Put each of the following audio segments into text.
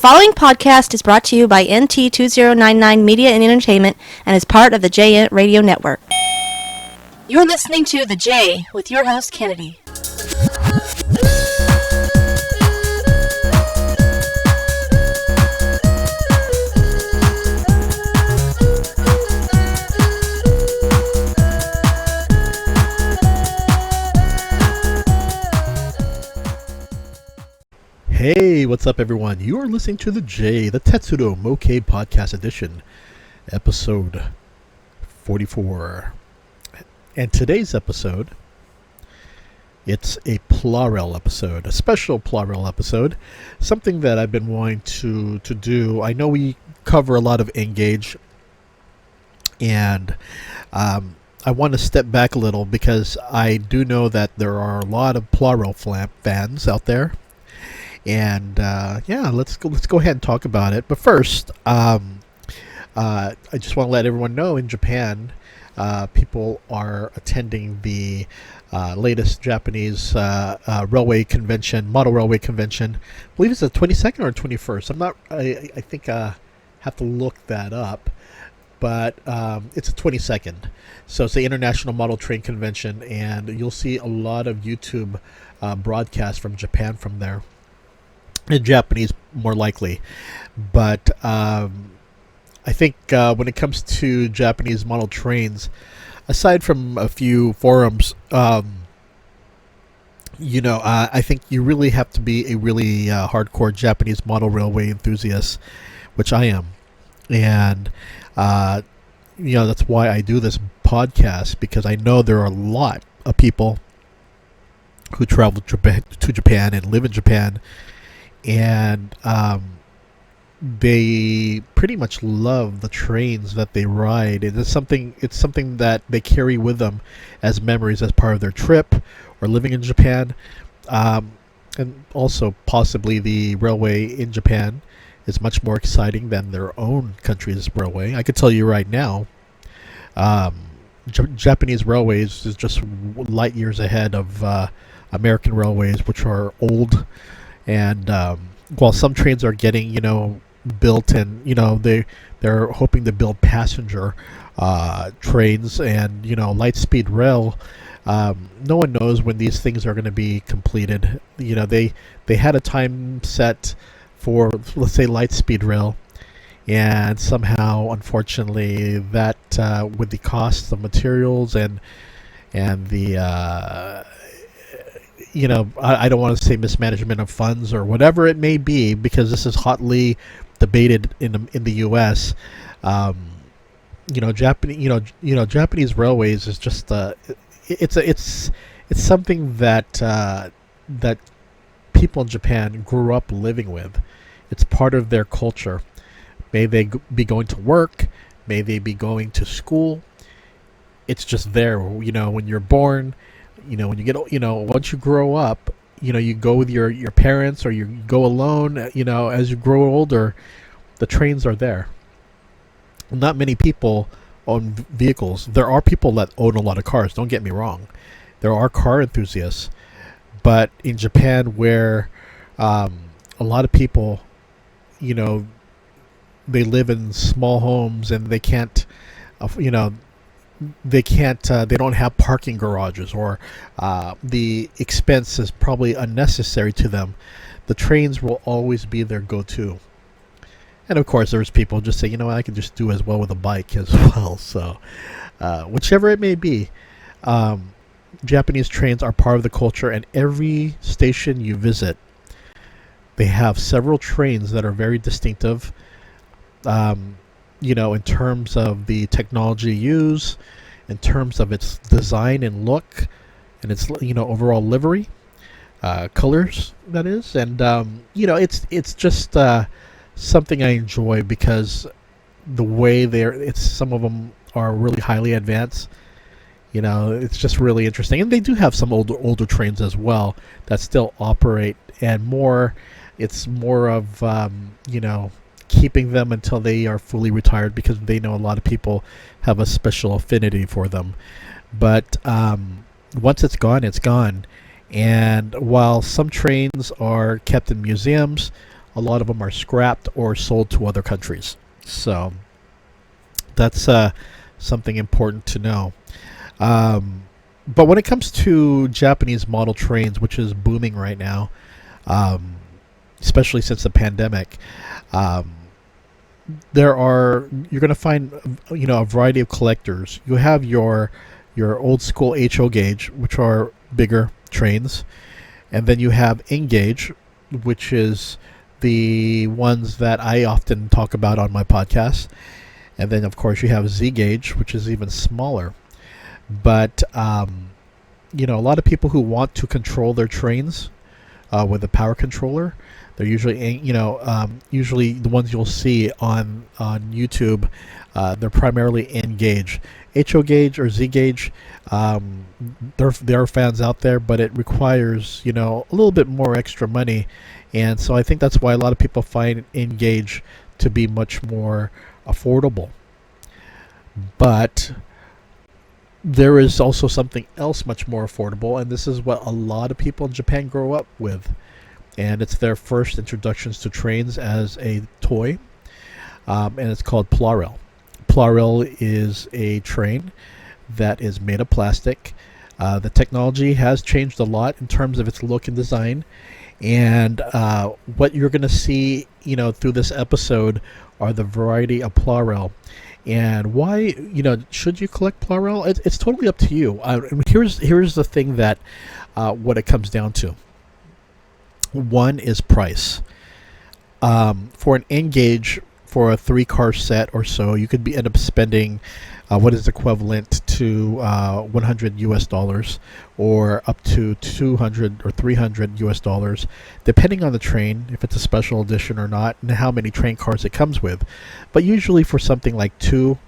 following podcast is brought to you by NT2099 Media and Entertainment and is part of the J Radio Network. You're listening to The J with your host, Kennedy. Hey, what's up everyone? You are listening to The J, the Tetsudo Mokei Podcast Edition, episode 44. And today's episode, it's a Plarail episode, a special Plarail episode, something that I've been wanting to do. I know we cover a lot of Engage, and I want to step back a little because I do know that there are a lot of Plarail fans out there. And yeah, let's go ahead and talk about it. But first, I just want to let everyone know in Japan, people are attending the latest Japanese railway convention, model railway convention. I believe it's the 22nd or 21st. I think I have to look that up. But it's the 22nd. So it's the International Model Train Convention, and you'll see a lot of YouTube broadcasts from Japan from there. In Japanese, more likely, but I think when it comes to Japanese model trains, aside from a few forums, I think you really have to be a really hardcore Japanese model railway enthusiast, which I am, and that's why I do this podcast, because I know there are a lot of people who travel to Japan and live in Japan. And they pretty much love the trains that they ride. And it's something that they carry with them as memories as part of their trip or living in Japan. And also possibly the railway in Japan is much more exciting than their own country's railway. I could tell you right now, Japanese railways is just light years ahead of American railways, which are old. And while some trains are getting, built, and they're hoping to build passenger trains and light speed rail, no one knows when these things are going to be completed. They had a time set for, let's say, light speed rail, and somehow, unfortunately, that with the cost of materials and the I don't want to say mismanagement of funds or whatever it may be, because this is hotly debated in the U.S. Japanese railways is just it's something that people in Japan grew up living with. It's part of their culture. May they be going to work, may they be going to school. It's just there. When you're born. When you get, once you grow up, you go with your parents or you go alone, as you grow older, the trains are there. Not many people own vehicles. There are people that own a lot of cars, don't get me wrong. There are car enthusiasts. But in Japan, where a lot of people, they live in small homes and they can't, they don't have parking garages, or the expense is probably unnecessary to them. The trains will always be their go-to. And of course, there's people just say, I can just do as well with a bike as well. So whichever it may be, Japanese trains are part of the culture, and every station you visit, they have several trains that are very distinctive. In terms of the technology used, in terms of its design and look, and its overall livery, colors, that is, and it's just something I enjoy, because the way some of them are really highly advanced. It's just really interesting, and they do have some older trains as well that still operate, and it's more of keeping them until they are fully retired, because they know a lot of people have a special affinity for them. But once it's gone, it's gone. And while some trains are kept in museums, a lot of them are scrapped or sold to other countries. So that's something important to know. But when it comes to Japanese model trains, which is booming right now, especially since the pandemic, you're going to find a variety of collectors. You have your old school HO gauge, which are bigger trains, and then you have N gauge, which is the ones that I often talk about on my podcast, and then of course you have Z gauge, which is even smaller. But a lot of people who want to control their trains with a power controller, they're usually usually the ones you'll see on YouTube. They're primarily N gauge, HO gauge or Z gauge. There are fans out there, but it requires a little bit more extra money, and so I think that's why a lot of people find N gauge to be much more affordable. But there is also something else much more affordable, and this is what a lot of people in Japan grow up with, and it's their first introductions to trains as a toy, and it's called Plarail. Plarail is a train that is made of plastic. The technology has changed a lot in terms of its look and design, and what you're going to see through this episode are the variety of Plarail. And why, should you collect Plarail? It's totally up to you. Here's the thing that what it comes down to. One is price. For an N gauge, for a 3-car set or so, you could end up spending what is equivalent to $100 or up to $200 or $300 depending on the train, if it's a special edition or not, and how many train cars it comes with. But usually for something like two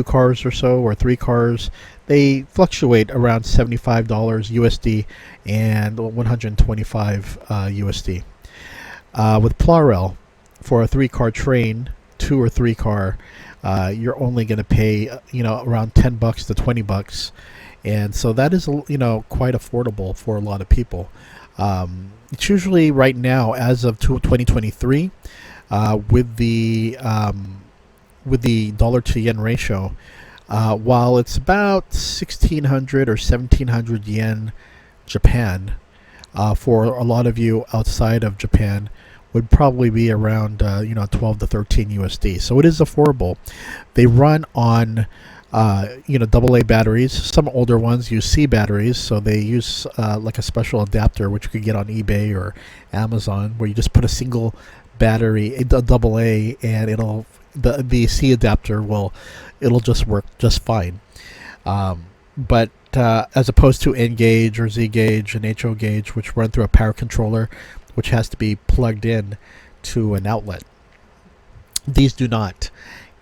cars or so, or 3 cars, they fluctuate around $75 USD and $125 USD. With Plarail, for a 3-car train, 2 or 3 car, you're only going to pay around $10 to $20, and so that is quite affordable for a lot of people. It's usually right now, as of 2023, with the dollar to yen ratio, while it's about 1,600 or 1,700 yen Japan, for a lot of you outside of Japan, would probably be around 12 to 13 USD. So it is affordable. They run on AA batteries. Some older ones use C batteries, so they use like a special adapter, which you could get on eBay or Amazon, where you just put a single battery, a AA, and the C adapter it'll just work just fine. But as opposed to N gauge or Z gauge and HO gauge, which run through a power controller, which has to be plugged in to an outlet, these do not.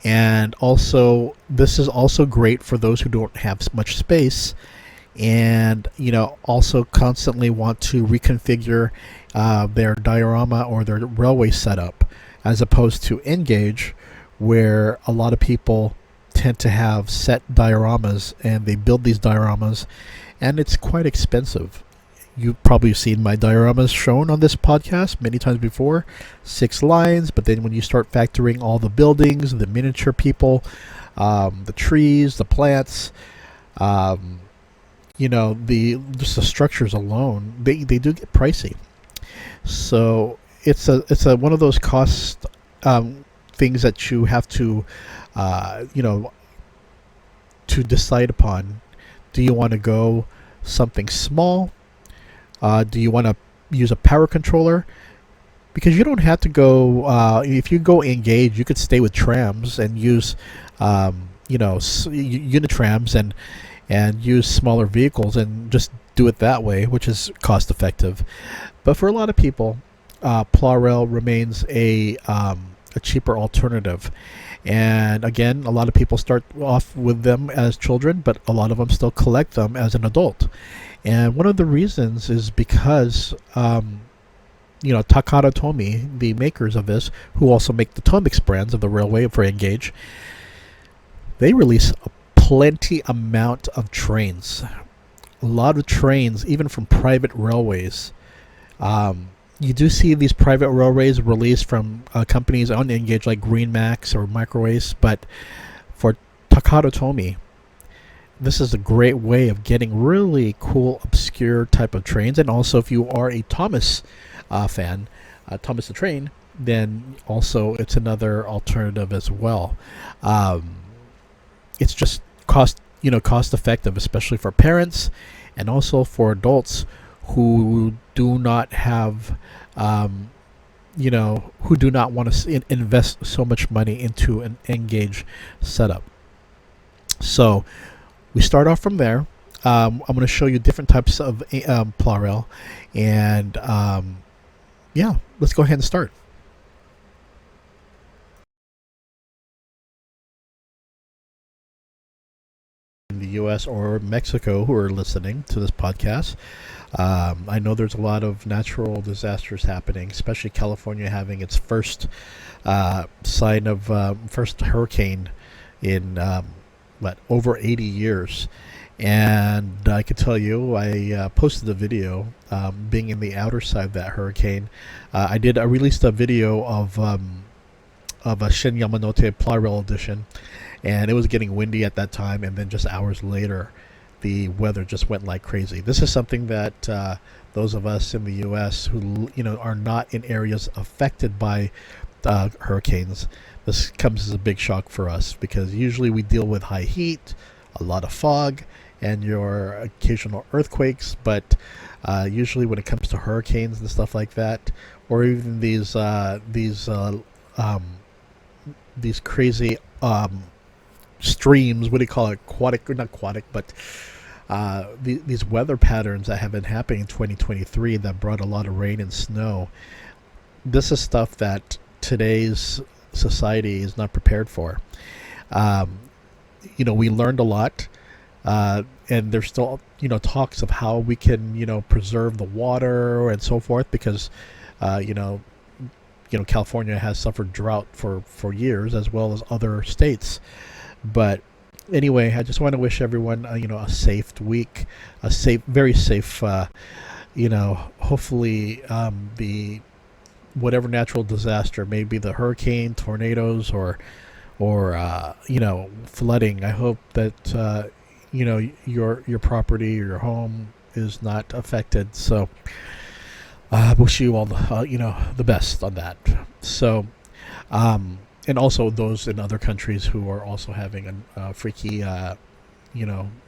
And also, this is also great for those who don't have much space, and also constantly want to reconfigure their diorama or their railway setup, as opposed to N gauge, where a lot of people tend to have set dioramas, and they build these dioramas, and it's quite expensive. You've probably seen my dioramas shown on this podcast many times before. 6 lines, but then when you start factoring all the buildings, the miniature people, the trees, the plants, just the structures alone, they do get pricey. So it's a one of those cost things that you have to to decide upon. Do you want to go something small? Do you want to use a power controller? Because you don't have to go, if you go Engage, you could stay with trams and use, unit trams and use smaller vehicles and just do it that way, which is cost effective. But for a lot of people, Plarail remains a cheaper alternative. And again, a lot of people start off with them as children, but a lot of them still collect them as an adult. And one of the reasons is because, Takara Tomy, the makers of this, who also make the TOMIX brands of the railway for Engage, they release a plenty amount of trains. A lot of trains, even from private railways, You do see these private railways released from companies unengaged like Greenmax or Microwaves, but for Takara Tomy, this is a great way of getting really cool, obscure type of trains. And also, if you are a TOMIX fan, TOMIX the train, then also it's another alternative as well. It's just cost effective, especially for parents and also for adults who do not have who do not want to invest so much money into an engage setup. So we start off from there. I'm going to show you different types of Plarail, and yeah, let's go ahead and start. In the U.S. or Mexico who are listening to this podcast, I know there's a lot of natural disasters happening, especially California having its first sign of first hurricane in over 80 years. And I can tell you, I posted a video being in the outer side of that hurricane. I released a video of a Shin Yamanote Plarail edition, and it was getting windy at that time, and then just hours later the weather just went like crazy. This is something that those of us in the U.S. who are not in areas affected by hurricanes, this comes as a big shock for us, because usually we deal with high heat, a lot of fog, and your occasional earthquakes, but usually when it comes to hurricanes and stuff like that, or even these crazy streams, what do you call it, aquatic, or not aquatic, but these weather patterns that have been happening in 2023 that brought a lot of rain and snow, this is stuff that today's society is not prepared for. We learned a lot, and there's still talks of how we can preserve the water and so forth, because California has suffered drought for years, as well as other states. But anyway, I just want to wish everyone a safe week, very safe. Hopefully the whatever natural disaster, maybe the hurricane, tornadoes, or flooding. I hope that your property or your home is not affected. So I wish you all the best on that. So and also those in other countries who are also having freaky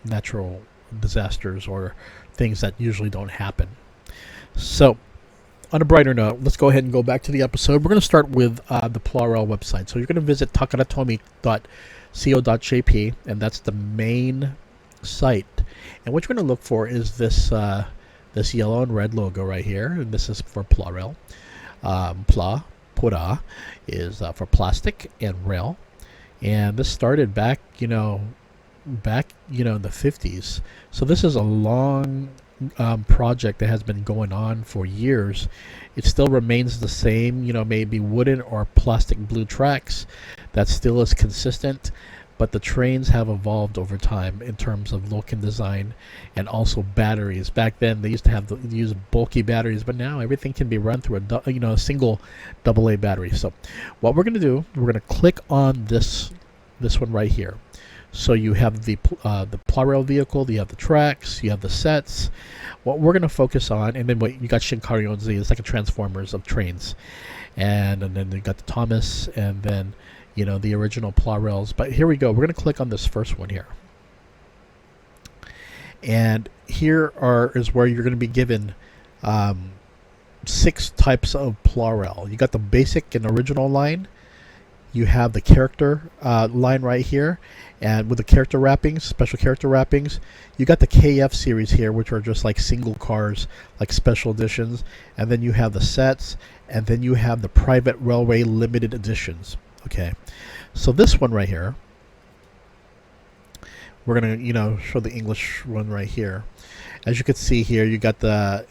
natural disasters or things that usually don't happen. So on a brighter note, let's go ahead and go back to the episode. We're going to start with the Plarail website. So you're going to visit takaratomi.co.jp, and that's the main site. And what you're going to look for is this yellow and red logo right here, and this is for Plarail. Pura is for plastic, and rail. And this started back in the 50s. So this is a long project that has been going on for years. It still remains the same, maybe wooden or plastic blue tracks. That still is consistent, but the trains have evolved over time in terms of look and design, and also batteries. Back then they used to use bulky batteries, but now everything can be run through a single AA battery. So what we're going to do, we're going to click on this one right here. So you have the Plarail vehicle, you have the tracks, you have the sets. What we're going to focus on, and then you got Shinkarionzi, it's like a Transformers of trains, and then you got the TOMIX, and then the original Plarails. But here we go. We're going to click on this first one here, and here is where you're going to be given 6 types of Plarail. You got the basic and original line. You have the character line right here, and with the character wrappings, special character wrappings. You got the KF series here, which are just like single cars, like special editions. And then you have the sets, and then you have the private railway limited editions. Okay, so this one right here, we're gonna show the English one right here. As you can see here, you got the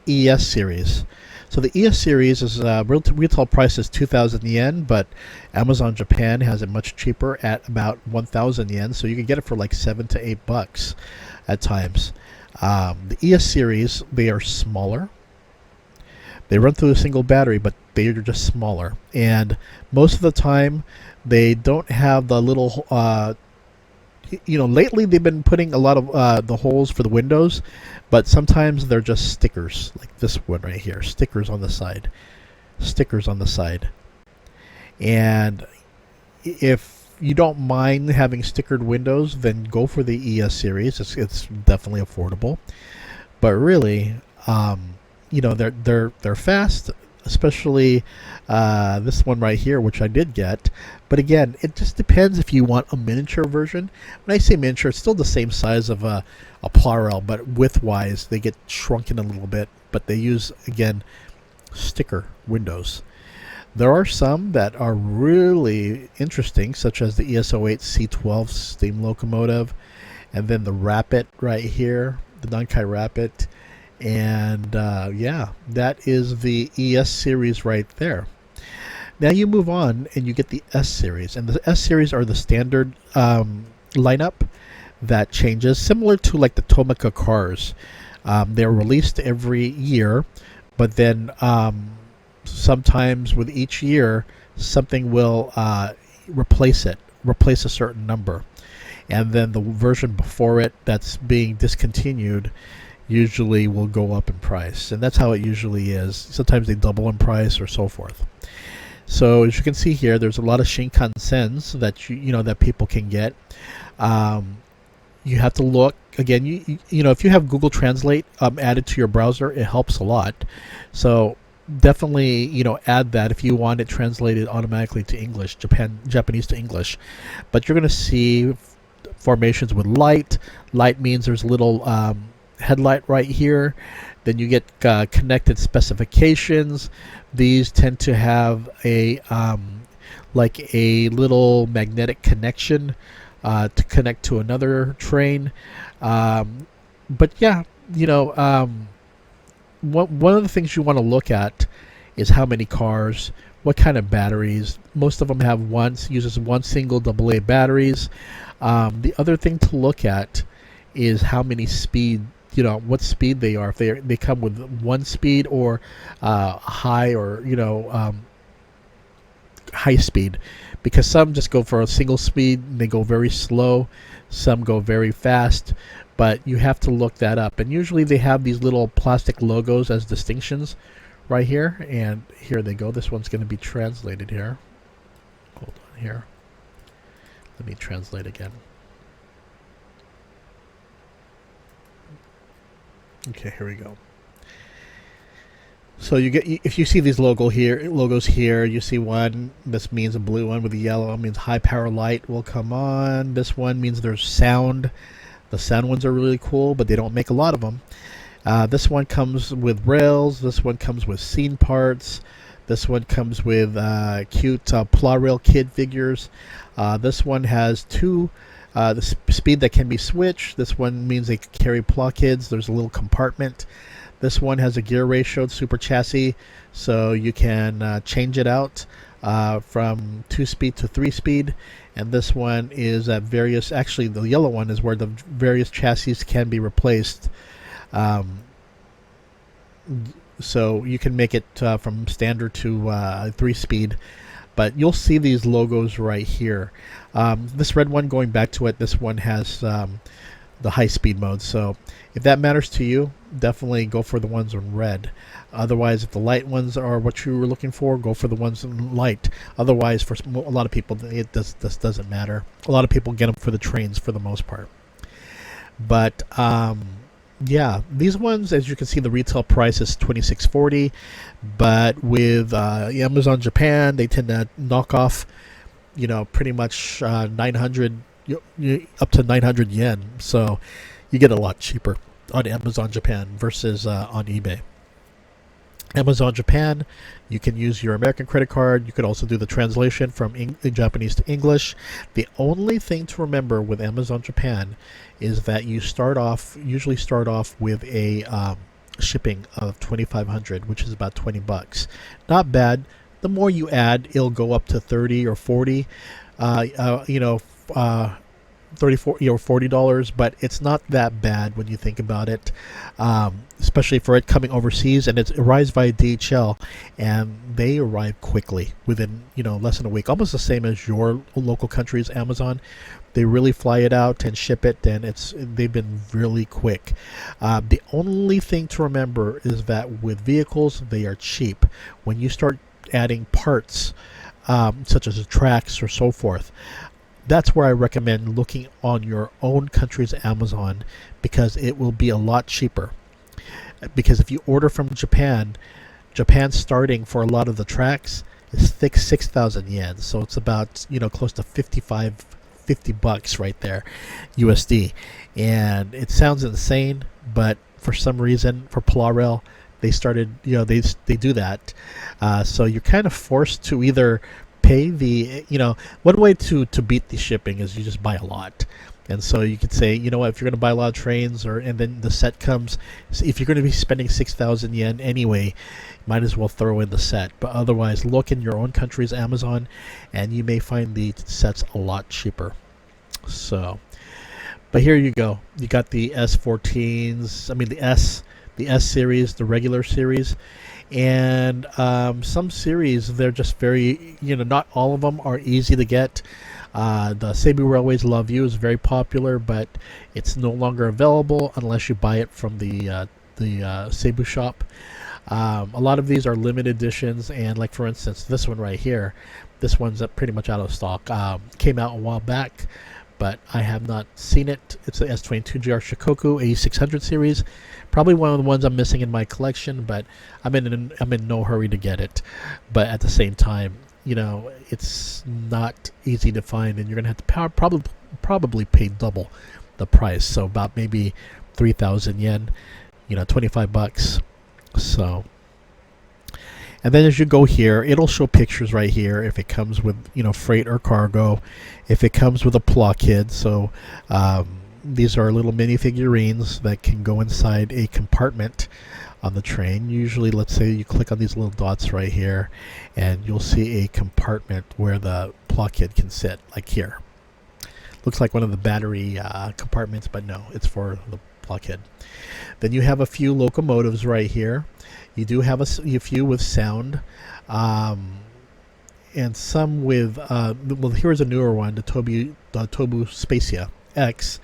ES series. So the ES series is retail price is 2,000 yen, but Amazon Japan has it much cheaper at about 1,000 yen. So you can get it for like $7 to $8 at times. The ES series, they are smaller. They run through a single battery, but they are just smaller. And most of the time, they don't have the little, lately they've been putting a lot of the holes for the windows, but sometimes they're just stickers, like this one right here, stickers on the side. Stickers on the side. And if you don't mind having stickered windows, then go for the ES series. It's definitely affordable. But really, they're fast, especially this one right here, which I did get. But again, it just depends if you want a miniature version. When I say miniature, it's still the same size of a Plarail, but width-wise, they get shrunken a little bit. But they use, again, sticker windows. There are some that are really interesting, such as the ES08 C12 steam locomotive, and then the Rapid right here, the Nankai Rapid. And that is the ES series right there. Now you move on and you get the S series, and the S series are the standard lineup that changes, similar to like the Tomica cars. They're released every year, but then sometimes with each year something will replace a certain number, and then the version before it that's being discontinued usually will go up in price, and that's how it usually is. Sometimes they double in price or so forth. So as you can see here, there's a lot of Shinkansens that that people can get. You have to look again. If you have Google Translate added to your browser, it helps a lot. So definitely add that if you want it translated automatically to English, Japanese to English. But you're going to see formations with light. Light means there's a little headlight right here. Then you get connected specifications. These tend to have a like a little magnetic connection to connect to another train. But yeah, one of the things you want to look at is how many cars, what kind of batteries. Most of them have uses one single AA batteries. The other thing to look at is how many speed, what speed they are. If they come with one speed or high or high speed, because some just go for a single speed and they go very slow. Some go very fast. But you have to look that up. And usually they have these little plastic logos as distinctions right here. And here they go. This one's going to be translated here. Hold on here. Let me translate again. Okay, here we go. So if you see these logos here, you see one. This means a blue one with a yellow. It means high power light will come on. This one means there's sound. The sound ones are really cool, but they don't make a lot of them. This one comes with rails. This one comes with scene parts. This one comes with cute Plarail kid figures. This one has the speed that can be switched. This one means they carry Pla kids. There's a little compartment. This one has a gear ratioed super chassis, so you can change it out from 2-speed to 3-speed. And this one is at various, actually the yellow one is where the various chassis can be replaced. So you can make it from standard to 3-speed. But you'll see these logos right here. This red one, going back to it, this one has the high-speed mode. So if that matters to you, definitely go for the ones in red. Otherwise, if the light ones are what you were looking for, go for the ones in light. Otherwise, for a lot of people, this doesn't matter. A lot of people get them for the trains for the most part. But yeah, these ones, as you can see, the retail price is $26.40. But with Amazon Japan, they tend to knock off, pretty much 900 up to 900 yen. So you get a lot cheaper on Amazon Japan versus on eBay. Amazon Japan, you can use your American credit card. You could also do the translation from Japanese to English. The only thing to remember with Amazon Japan is that you usually start off with a shipping of $2,500, which is about $20. Not bad. The more you add, it'll go up to 30 or 40. $34, $40, but it's not that bad when you think about it, especially for it coming overseas. And it arrives via DHL, and they arrive quickly within less than a week, almost the same as your local country's Amazon. They really fly it out and ship it, and they've been really quick. The only thing to remember is that with vehicles, they are cheap. When you start adding parts, such as the tracks or so forth, that's where I recommend looking on your own country's Amazon, because it will be a lot cheaper. Because if you order from Japan starting for a lot of the tracks is 6,000 yen, so it's about close to $50 right there, USD. And it sounds insane, but for some reason for Plarail, they started they do that. So you're kind of forced to either pay the one way to beat the shipping is you just buy a lot. And so you could say, if you're going to buy a lot of trains, and then the set comes, if you're going to be spending 6,000 yen anyway, might as well throw in the set. But otherwise, look in your own country's Amazon, and you may find the sets a lot cheaper. So, but here you go. You got the S14s. I mean the S series, the regular series, and some series, they're just very, not all of them are easy to get. The Cebu Railways Love You is very popular, but it's no longer available unless you buy it from the Cebu shop. A lot of these are limited editions, and like for instance, this one right here, this one's pretty much out of stock. Came out a while back, but I have not seen it. It's the S22GR Shikoku 8600 series. Probably one of the ones I'm missing in my collection, but I'm in no hurry to get it. But at the same time, it's not easy to find, and you're gonna have to probably pay double the price. So about maybe 3,000 yen, $25. So, and then as you go here, it'll show pictures right here if it comes with freight or cargo, if it comes with a blockhead. So these are little mini figurines that can go inside a compartment on the train. Usually, let's say you click on these little dots right here, and you'll see a compartment where the blockhead can sit, like here. Looks like one of the battery compartments, but no, it's for the blockhead. Then you have a few locomotives right here. You do have a few with sound, and some with well, here's a newer one, the Tobu Spacia X.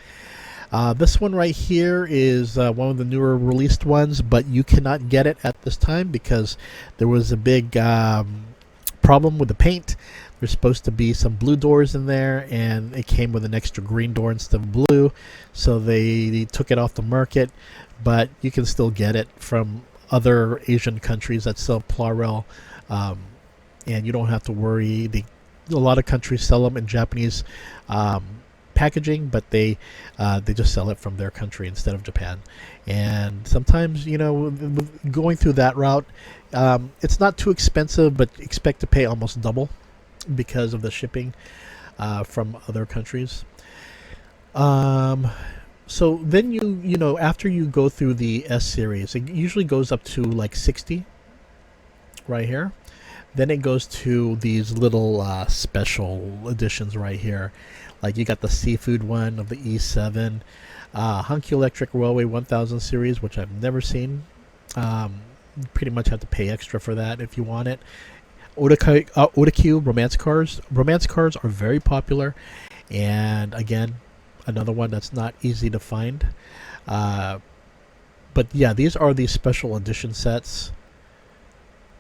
This one right here is one of the newer released ones, but you cannot get it at this time because there was a big problem with the paint. There's supposed to be some blue doors in there, and it came with an extra green door instead of blue, so they took it off the market. But you can still get it from other Asian countries that sell Plarail, and you don't have to worry. A lot of countries sell them in Japanese packaging, but they just sell it from their country instead of Japan. And sometimes, going through that route, it's not too expensive, but expect to pay almost double because of the shipping from other countries. So then after you go through the S series, it usually goes up to like 60 right here. Then it goes to these little special editions right here. Like you got the seafood one of the E7, Hankyu Electric Railway 1000 series, which I've never seen. Pretty much have to pay extra for that if you want it. Otakyu romance cars. Romance cars are very popular, and again, another one that's not easy to find. But yeah, these are the special edition sets.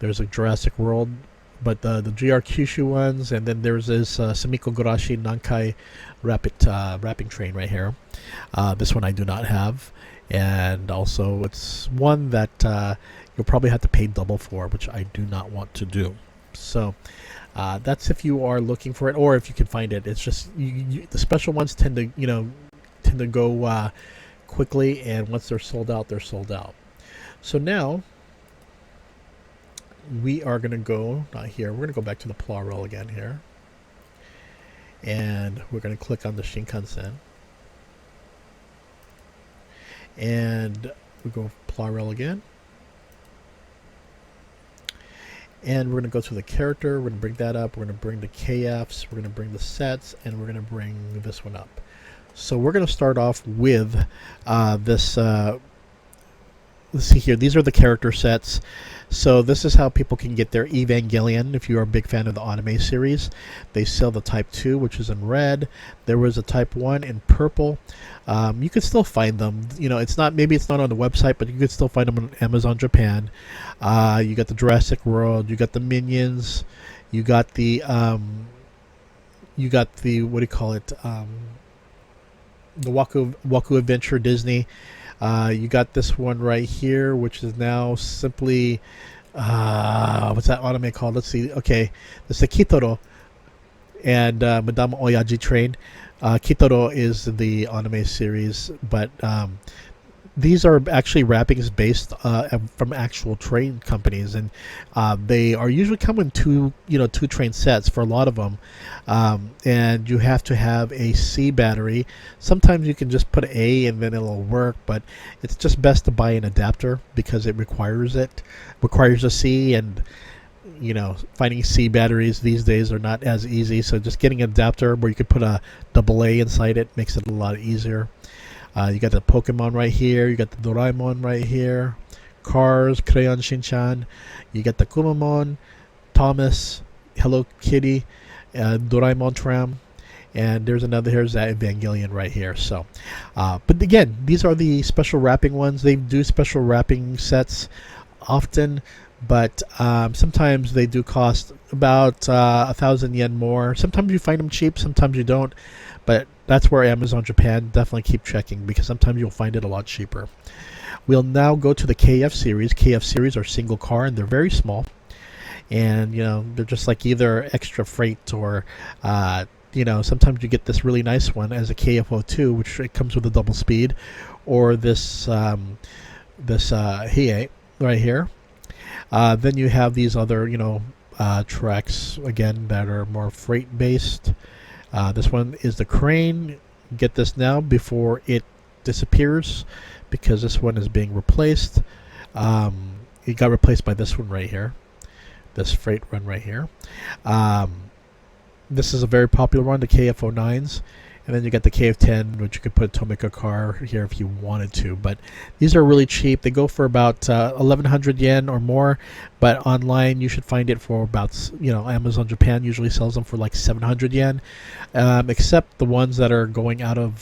There's a Jurassic World, but the GR Kyushu ones, and then there's this Sumiko Gurashi Nankai wrapping train right here. This one I do not have, and also it's one that you'll probably have to pay double for, which I do not want to do. So that's if you are looking for it, or if you can find it. It's just the special ones tend to go quickly, and once they're sold out, they're sold out. So now we are going to go, not here, we're going to go back to the Plarail again here, and we're going to click on the Shinkansen, and we go Plarail again, and we're going to go to the character. We're going to bring that up. We're going to bring the KFs, we're going to bring the sets, and we're going to bring this one up. So we're going to start off with this. Let's see here. These are the character sets. So this is how people can get their Evangelion. If you're a big fan of the anime series, they sell the Type 2, which is in red. There was a Type 1 in purple. You can still find them. It's not on the website, but you could still find them on Amazon Japan. You got the Jurassic World. You got the Minions. You got the what do you call it? The Waku Adventure Disney. You got this one right here, which is now simply what's that anime called? Let's see. Okay, it's the Kitoro and Madame Oyaji TRANE. Kitoro is the anime series, but these are actually wrappings based from actual train companies, and they are usually come in two train sets for a lot of them, and you have to have a C battery. Sometimes you can just put A and then it'll work, but it's just best to buy an adapter because it requires a C, and finding C batteries these days are not as easy. So just getting an adapter where you could put a AA inside it makes it a lot easier. You got the Pokemon right here. You got the Doraemon right here. Cars, Crayon Shinchan. You got the Kumamon, Thomas, Hello Kitty, Doraemon Tram. And here's that Evangelion right here. So, but again, these are the special wrapping ones. They do special wrapping sets often, but sometimes they do cost about 1,000 yen more. Sometimes you find them cheap, sometimes you don't. But that's where Amazon Japan, definitely keep checking because sometimes you'll find it a lot cheaper. We'll now go to the KF series. KF series are single car and they're very small. And, they're just like either extra freight or, sometimes you get this really nice one as a KF02, which it comes with a double speed, or this Hiei right here. Then you have these other, tracks, again, that are more freight based. This one is the crane. Get this now before it disappears because this one is being replaced. It got replaced by this one right here. This freight run right here. This is a very popular one, the KF09s. And then you got the KF10, which you could put a Tomica car here if you wanted to. But these are really cheap. They go for about 1,100 yen or more. But online, you should find it for about, Amazon Japan usually sells them for like 700 yen. Except the ones that are going out of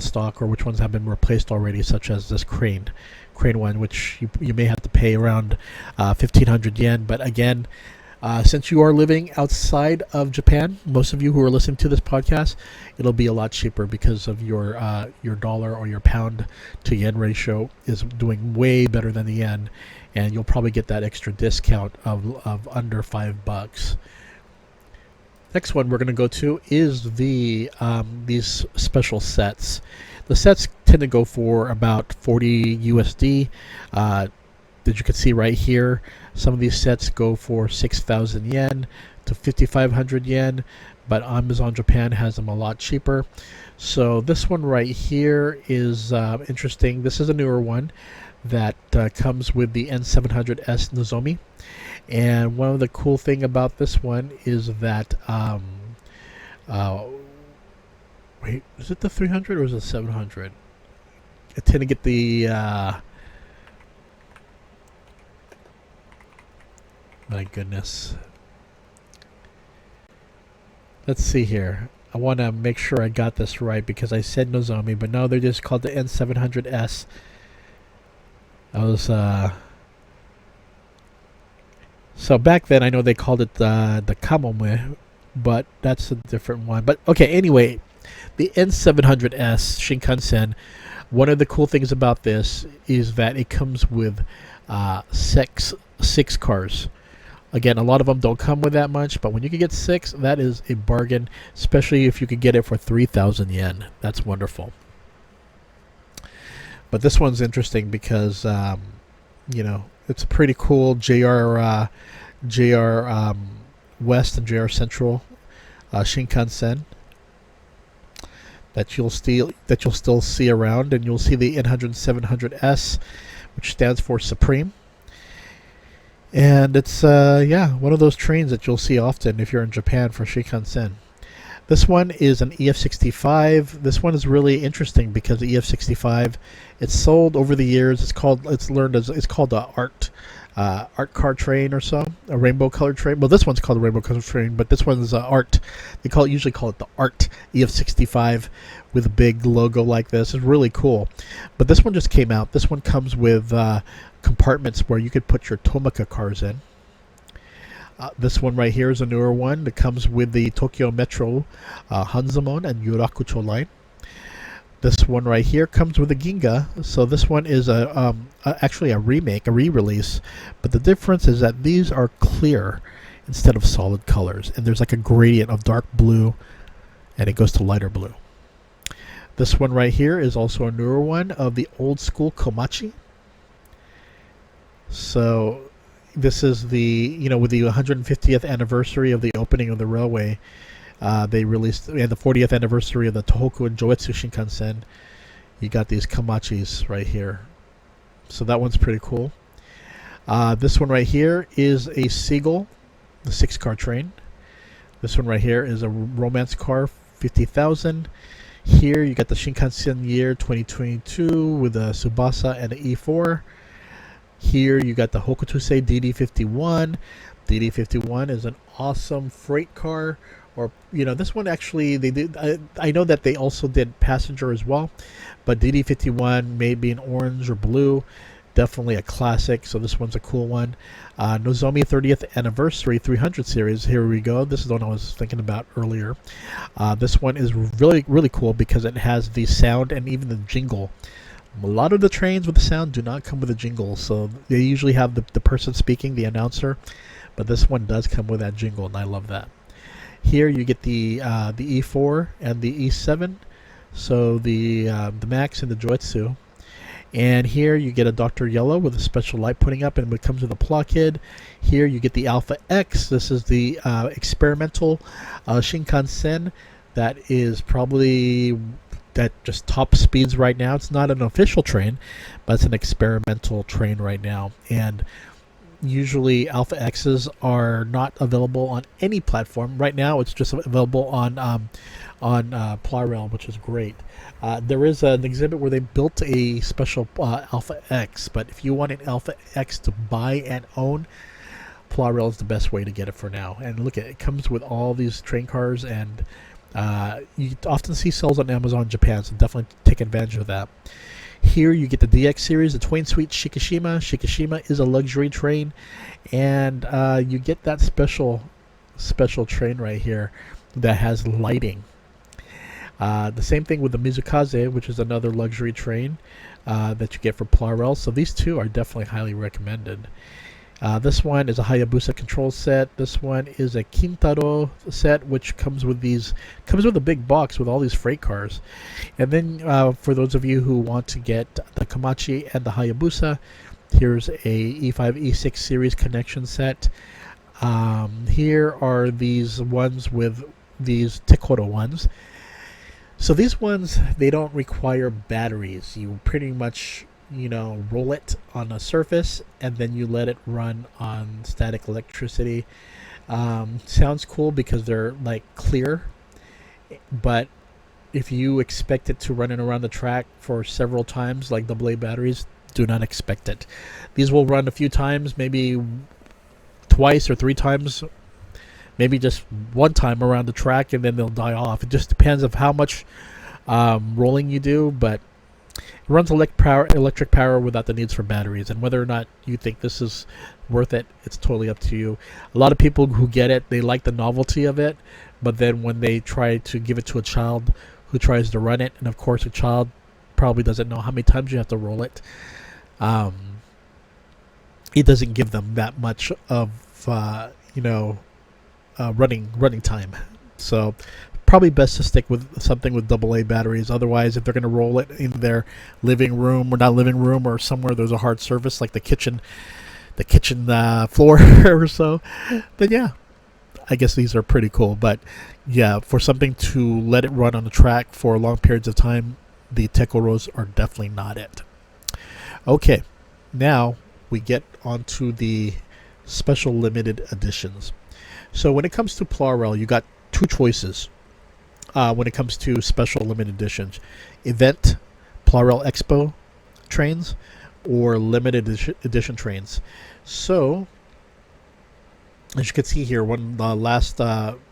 stock, or which ones have been replaced already, such as this crane one, which you may have to pay around 1,500 yen. But again, since you are living outside of Japan, most of you who are listening to this podcast, it'll be a lot cheaper because of your dollar or your pound to yen ratio is doing way better than the yen, and you'll probably get that extra discount of under $5. Next one we're going to go to is these special sets. The sets tend to go for about 40 USD. That you can see right here, some of these sets go for 6,000 yen to 5,500 yen, but Amazon Japan has them a lot cheaper. So this one right here is interesting. This is a newer one that comes with the N700S Nozomi, and one of the cool thing about this one is that wait, is it the 300 or is it 700? I tend to get the my goodness. Let's see here. I want to make sure I got this right because I said Nozomi, but no, they're just called the N700S. So back then I know they called it the Kamome, but that's a different one. But okay, anyway, the N700S Shinkansen, one of the cool things about this is that it comes with six cars. Again, a lot of them don't come with that much, but when you can get 6, that is a bargain, especially if you could get it for 3,000 yen. That's wonderful. But this one's interesting because, it's a pretty cool JR West and JR Central Shinkansen that you'll still see around, and you'll see the N700S, which stands for Supreme. And it's one of those trains that you'll see often if you're in Japan for Shinkansen. This one is an EF65. This one is really interesting because the EF65, it's sold over the years. It's called the art car train or so, a rainbow colored train. Well, this one's called a rainbow colored train, but this one's art. They usually call it the art EF65 with a big logo like this. It's really cool. But this one just came out. This one comes with compartments where you could put your TOMIX cars in. This one right here is a newer one that comes with the Tokyo Metro Hanzomon and Yurakucho line. This one right here comes with a Ginga. So this one is actually a remake, a re-release. But the difference is that these are clear instead of solid colors. And there's like a gradient of dark blue and it goes to lighter blue. This one right here is also a newer one of the old school Komachi. So this is the, with the 150th anniversary of the opening of the railway, they released, and the 40th anniversary of the Tohoku and Joetsu Shinkansen. You got these Kamachis right here. So that one's pretty cool. This one right here is a Seagull, the 6-car train. This one right here is a romance car, 50,000. Here you got the Shinkansen year 2022 with a Tsubasa and an E4. Here you got the Hokutusei DD51. DD51 is an awesome freight car. Or, this one actually, they did. I know that they also did passenger as well. But DD51 may be in orange or blue. Definitely a classic. So this one's a cool one. Nozomi 30th Anniversary 300 series. Here we go. This is the one I was thinking about earlier. This one is really, really cool because it has the sound and even the jingle. A lot of the trains with the sound do not come with a jingle, so they usually have the person speaking, the announcer, but this one does come with that jingle, and I love that. Here you get the E4 and the E7, so the Max and the Joetsu, and here you get a Dr. Yellow with a special light putting up, and it comes with a Plakid. Here you get the Alpha X. This is the experimental Shinkansen that is probably that just top speeds right now. It's not an official train, but it's an experimental train right now. And usually Alpha X's are not available on any platform. Right now it's just available on Plarail, which is great. There is an exhibit where they built a special Alpha X, but if you want an Alpha X to buy and own, Plarail is the best way to get it for now. And look at it, comes with all these train cars, and you often see sales on Amazon Japan, so definitely take advantage of that. Here you get the DX series, the Twain Suite Shikishima. Shikishima is a luxury train, and you get that special train right here that has lighting. The same thing with the Mizukaze, which is another luxury train that you get for Plarail. So these two are definitely highly recommended. This one is a Hayabusa control set. This one is a Kintaro set, which comes with a big box with all these freight cars. And then for those of you who want to get the Komachi and the Hayabusa, here's a E5 E6 series connection set. Here are these ones with these Tekoro ones. So these ones, they don't require batteries. You pretty much roll it on a surface and then you let it run on static electricity. Sounds cool because they're like clear, but if you expect it to run it around the track for several times like AA batteries, do not expect it. These will run a few times, maybe twice or 3 times, maybe just one time around the track, and then they'll die off. It just depends of how much rolling you do, but it runs electric power without the needs for batteries, and whether or not you think this is worth it, it's totally up to you. A lot of people who get it, they like the novelty of it, but then when they try to give it to a child who tries to run it, and of course a child probably doesn't know how many times you have to roll it, it doesn't give them that much of running time. So probably best to stick with something with AA batteries. Otherwise, if they're going to roll it in their living room or somewhere there's a hard surface like the kitchen floor or so, then yeah, I guess these are pretty cool. But yeah, for something to let it run on the track for long periods of time, the Tekoros are definitely not it. Okay, now we get onto the special limited editions. So when it comes to Plarail, you got 2 choices. when it comes to special limited editions, event Plarail Expo trains or limited edition trains. So, as you can see here, the last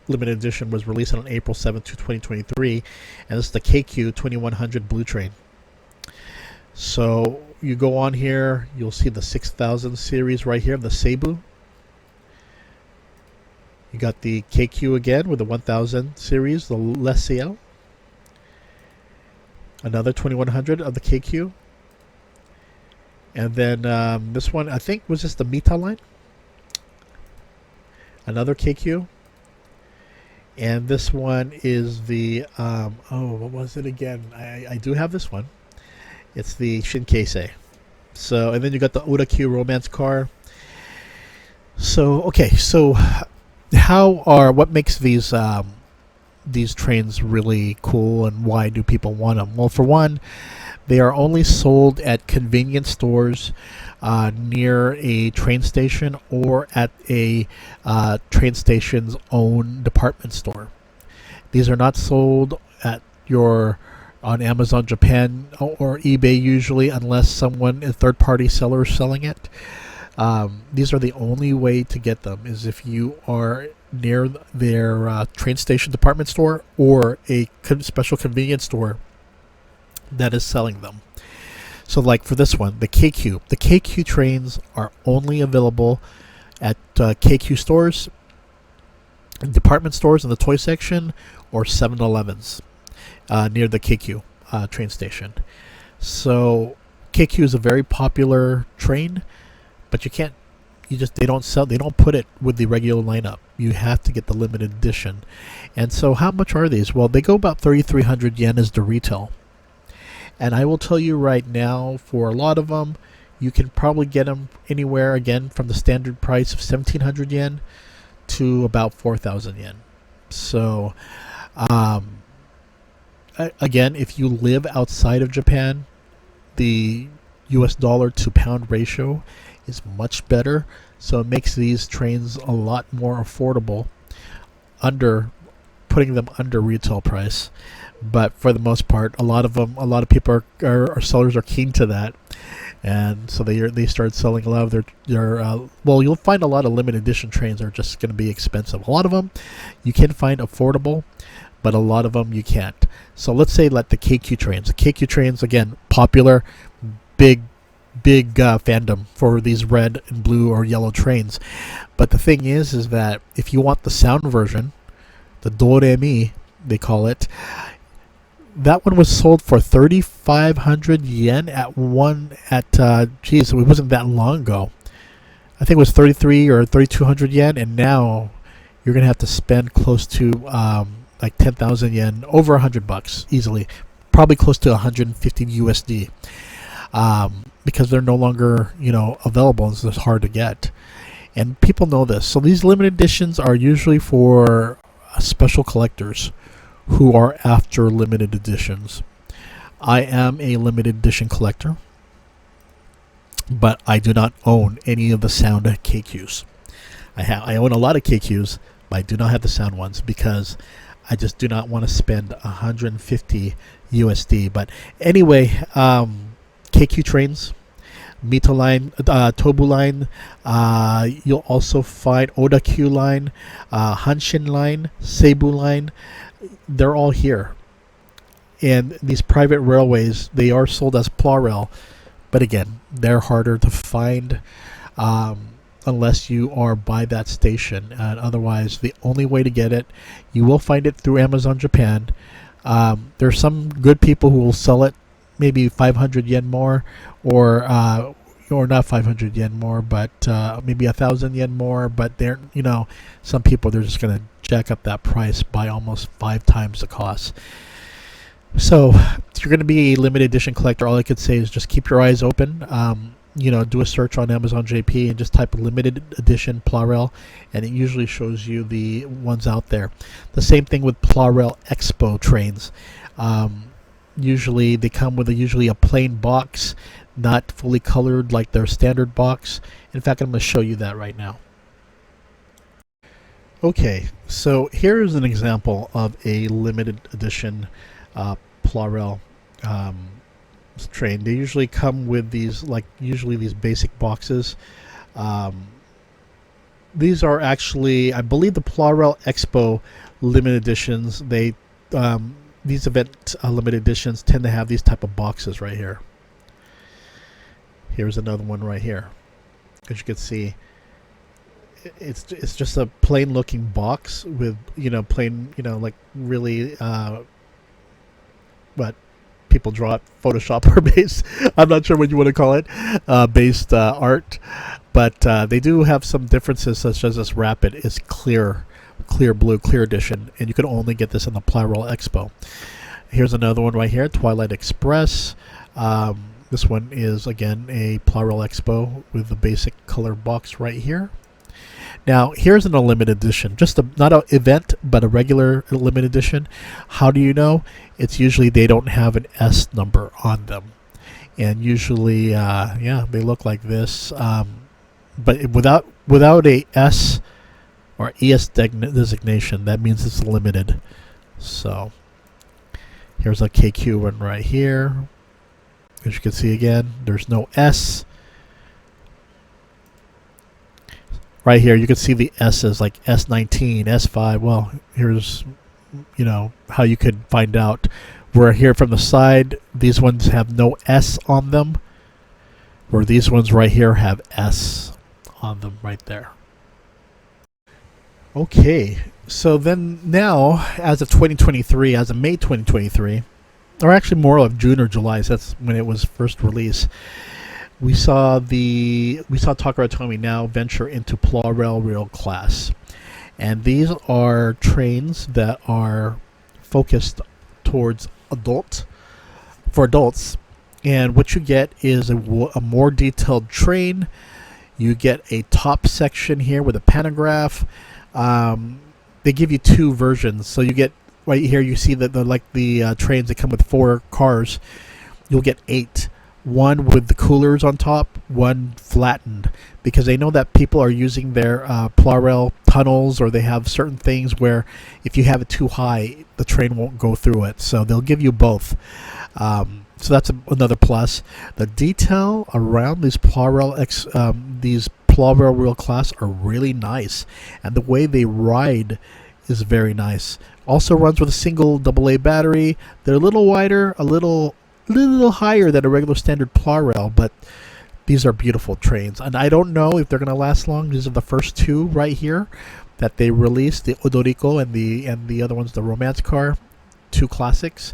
limited edition was released on April 7th, 2023, and this is the KQ 2100 Blue Train. So you go on here, you'll see the 6000 series right here, the Seibu. You got the KQ again with the 1000 series, the Lesiel. Another 2100 of the KQ. And then this one, I think, was this the Mita line? Another KQ. And this one is the, what was it again? I do have this one. It's the Shinkeisei. So, and then you got the Oda-Q romance car. So, okay, so what makes these trains really cool, and why do people want them? Well, for one, they are only sold at convenience stores near a train station or at a train station's own department store. These are not sold at on Amazon Japan or eBay usually, unless a third-party seller is selling it. These are the only way to get them is if you are near their train station department store or a special convenience store that is selling them. So like for this one, the KQ trains are only available at KQ stores, department stores in the toy section, or 7-Elevens near the KQ train station. So KQ is a very popular train, but they don't put it with the regular lineup. You have to get the limited edition. And so how much are these? Well, they go about 3,300 yen as the retail. And I will tell you right now, for a lot of them, you can probably get them anywhere, again, from the standard price of 1,700 yen to about 4,000 yen. So, again, if you live outside of Japan, the US dollar to pound ratio is much better. So it makes these trains a lot more affordable, putting them under retail price. But for the most part, a lot of people are sellers are keen to that, and so they start selling a lot of their well, you'll find a lot of limited edition trains are just going to be expensive. A lot of them you can find affordable, but a lot of them you can't. So let's say the KQ trains. The KQ trains, again, popular, big fandom for these red and blue or yellow trains. But the thing is that if you want the sound version, the Doremi, they call it, that one was sold for 3,500 yen it wasn't that long ago. I think it was 33 or 3,200 yen, and now you're gonna have to spend close to like 10,000 yen, over $100 easily, probably close to 150 USD, because they're no longer available, and so it's hard to get, and people know this. So these limited editions are usually for special collectors who are after limited editions. I am a limited edition collector, but I do not own any of the sound KQs. I own a lot of KQs, but I do not have the sound ones because I just do not want to spend 150 USD. But anyway, KQ trains, Mita line, Tobu line, you'll also find Oda-Q line, Hanshin line, Seibu line. They're all here. And these private railways, they are sold as Plarail, but again, they're harder to find unless you are by that station. And otherwise, the only way to get it, you will find it through Amazon Japan. There's some good people who will sell it maybe 500 yen more, or not 500 yen more, but maybe 1,000 yen more. But they're, some people, they're just going to jack up that price by almost 5 times the cost. So if you're going to be a limited edition collector, all I could say is just keep your eyes open. Do a search on Amazon JP and just type limited edition Plarail, and it usually shows you the ones out there. The same thing with Plarail Expo trains. Usually they come with usually a plain box, not fully colored like their standard box. In fact, I'm going to show you that right now. Okay, so here is an example of a limited edition Plarail train. They usually come with these, like usually these basic boxes. Um, these are actually, I believe, the Plarail Expo limited editions. They these event limited editions tend to have these type of boxes right here. Here's another one right here. As you can see, it's just a plain looking box with, you know, plain, you know, like really what people draw it, Photoshop or based, I'm not sure what you want to call it, based art. But they do have some differences, such as this Rapid is clear blue, clear edition, and you can only get this in the Plarail Expo. Here's another one right here, Twilight Express. This one is, again, a Plarail Expo with the basic color box right here. Now, here's an limited edition, just not an event, but a regular limited edition. How do you know? It's usually they don't have an S number on them. And usually, yeah, they look like this. But without a S or ES designation, that means it's limited. So, here's a KQ one right here. As you can see again, there's no S. Right here, you can see the S's like S19, S5. Well, here's, you know, how you could find out. Where here from the side, these ones have no S on them. Where these ones right here have S on them right there. Okay, so then now, as of 2023, as of May 2023, or actually more of June or July, so that's when it was first released, we saw Takara Tomy now venture into Plarail Rail class, and these are trains that are focused towards for adults. And what you get is a more detailed train. You get a top section here with a pantograph. They give you two versions, so you get right here. You see that the trains that come with 4 cars. You'll get 8. One with the coolers on top, one flattened, because they know that people are using their Plarail tunnels, or they have certain things where if you have it too high, the train won't go through it. So they'll give you both. So that's another plus. The detail around these Plarail Rail class are really nice, and the way they ride is very nice. Also runs with a single AA battery. They're a little wider, a little higher than a regular standard Plarail, but these are beautiful trains, and I don't know if they're going to last long. These are the first 2 right here that they released, the Odoriko and the other one's the Romance Car, 2 classics.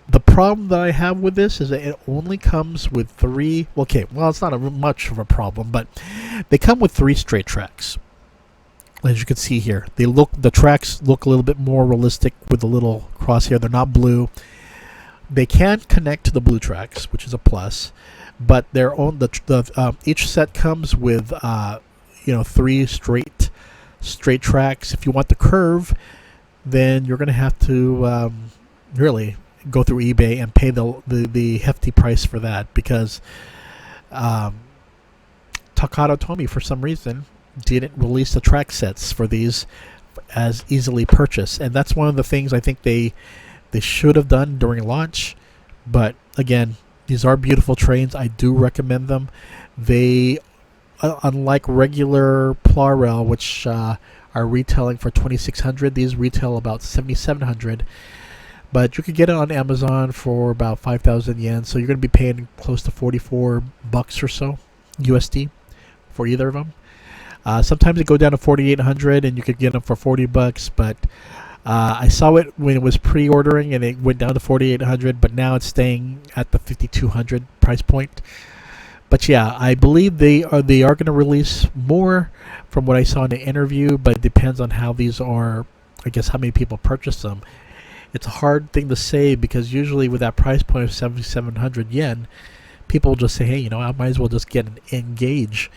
The problem that I have with this is that it only comes with 3. Okay, well, it's not much of a problem, but they come with 3 straight tracks. As you can see here, the tracks look a little bit more realistic with the little crosshair. They're not blue. They can connect to the blue tracks, which is a plus, but their own each set comes with 3 straight tracks. If you want the curve, then you're going to have to really go through eBay and pay the hefty price for that, because Takara Tomy, for some reason, didn't release the track sets for these as easily purchased, and that's one of the things I think they should have done during launch. But again, these are beautiful trains. I do recommend them. They, unlike regular Plarail, which are retailing for $2,600, these retail about $7,700. But you could get it on Amazon for about 5,000 yen. So you're going to be paying close to $44 or so USD for either of them. Sometimes they go down to 4,800, and you could get them for $40. But I saw it when it was pre-ordering, and it went down to 4,800. But now it's staying at the 5,200 price point. But yeah, I believe they are going to release more from what I saw in the interview. But it depends on how these are. I guess how many people purchase them. It's a hard thing to say, because usually with that price point of 7,700 yen, people will just say, hey, I might as well just get an Engage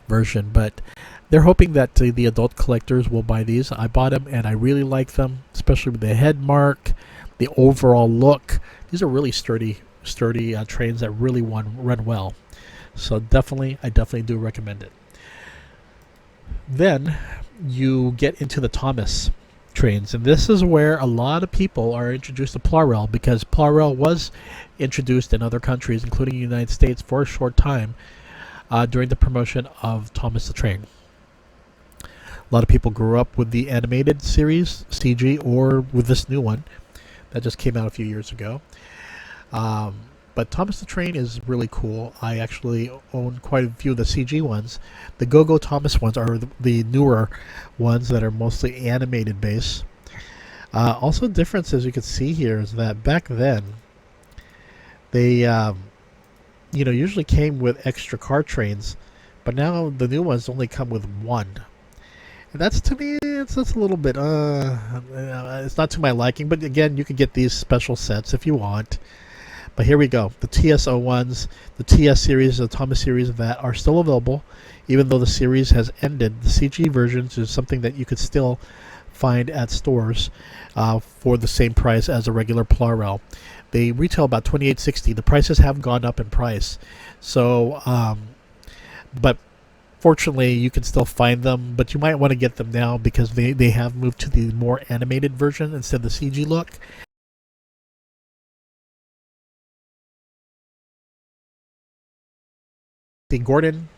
version. But they're hoping that the adult collectors will buy these. I bought them, and I really like them, especially with the head mark, the overall look. These are really sturdy trains that really run well. So I definitely do recommend it. Then you get into the TOMIX trains, and this is where a lot of people are introduced to Plarail, because Plarail was introduced in other countries, including the United States, for a short time during the promotion of TOMIX the Train. A lot of people grew up with the animated series, CG, or with this new one that just came out a few years ago. But TOMIX the Train is really cool. I actually own quite a few of the CG ones. The Go-Go TOMIX ones are the newer ones that are mostly animated based. Also, difference, as you can see here, is that back then they usually came with extra car trains, but now the new ones only come with one. And that's, to me, it's a little bit it's not to my liking. But again, you can get these special sets if you want. But here we go. The TSO ones, the TS series, the TOMIX series that are still available, even though the series has ended. The CG versions is something that you could still find at stores for the same price as a regular Plarail. They retail about $28.60. The prices have gone up in price. So, but fortunately, you can still find them. But you might want to get them now because they have moved to the more animated version instead of the CG look. The Gordon,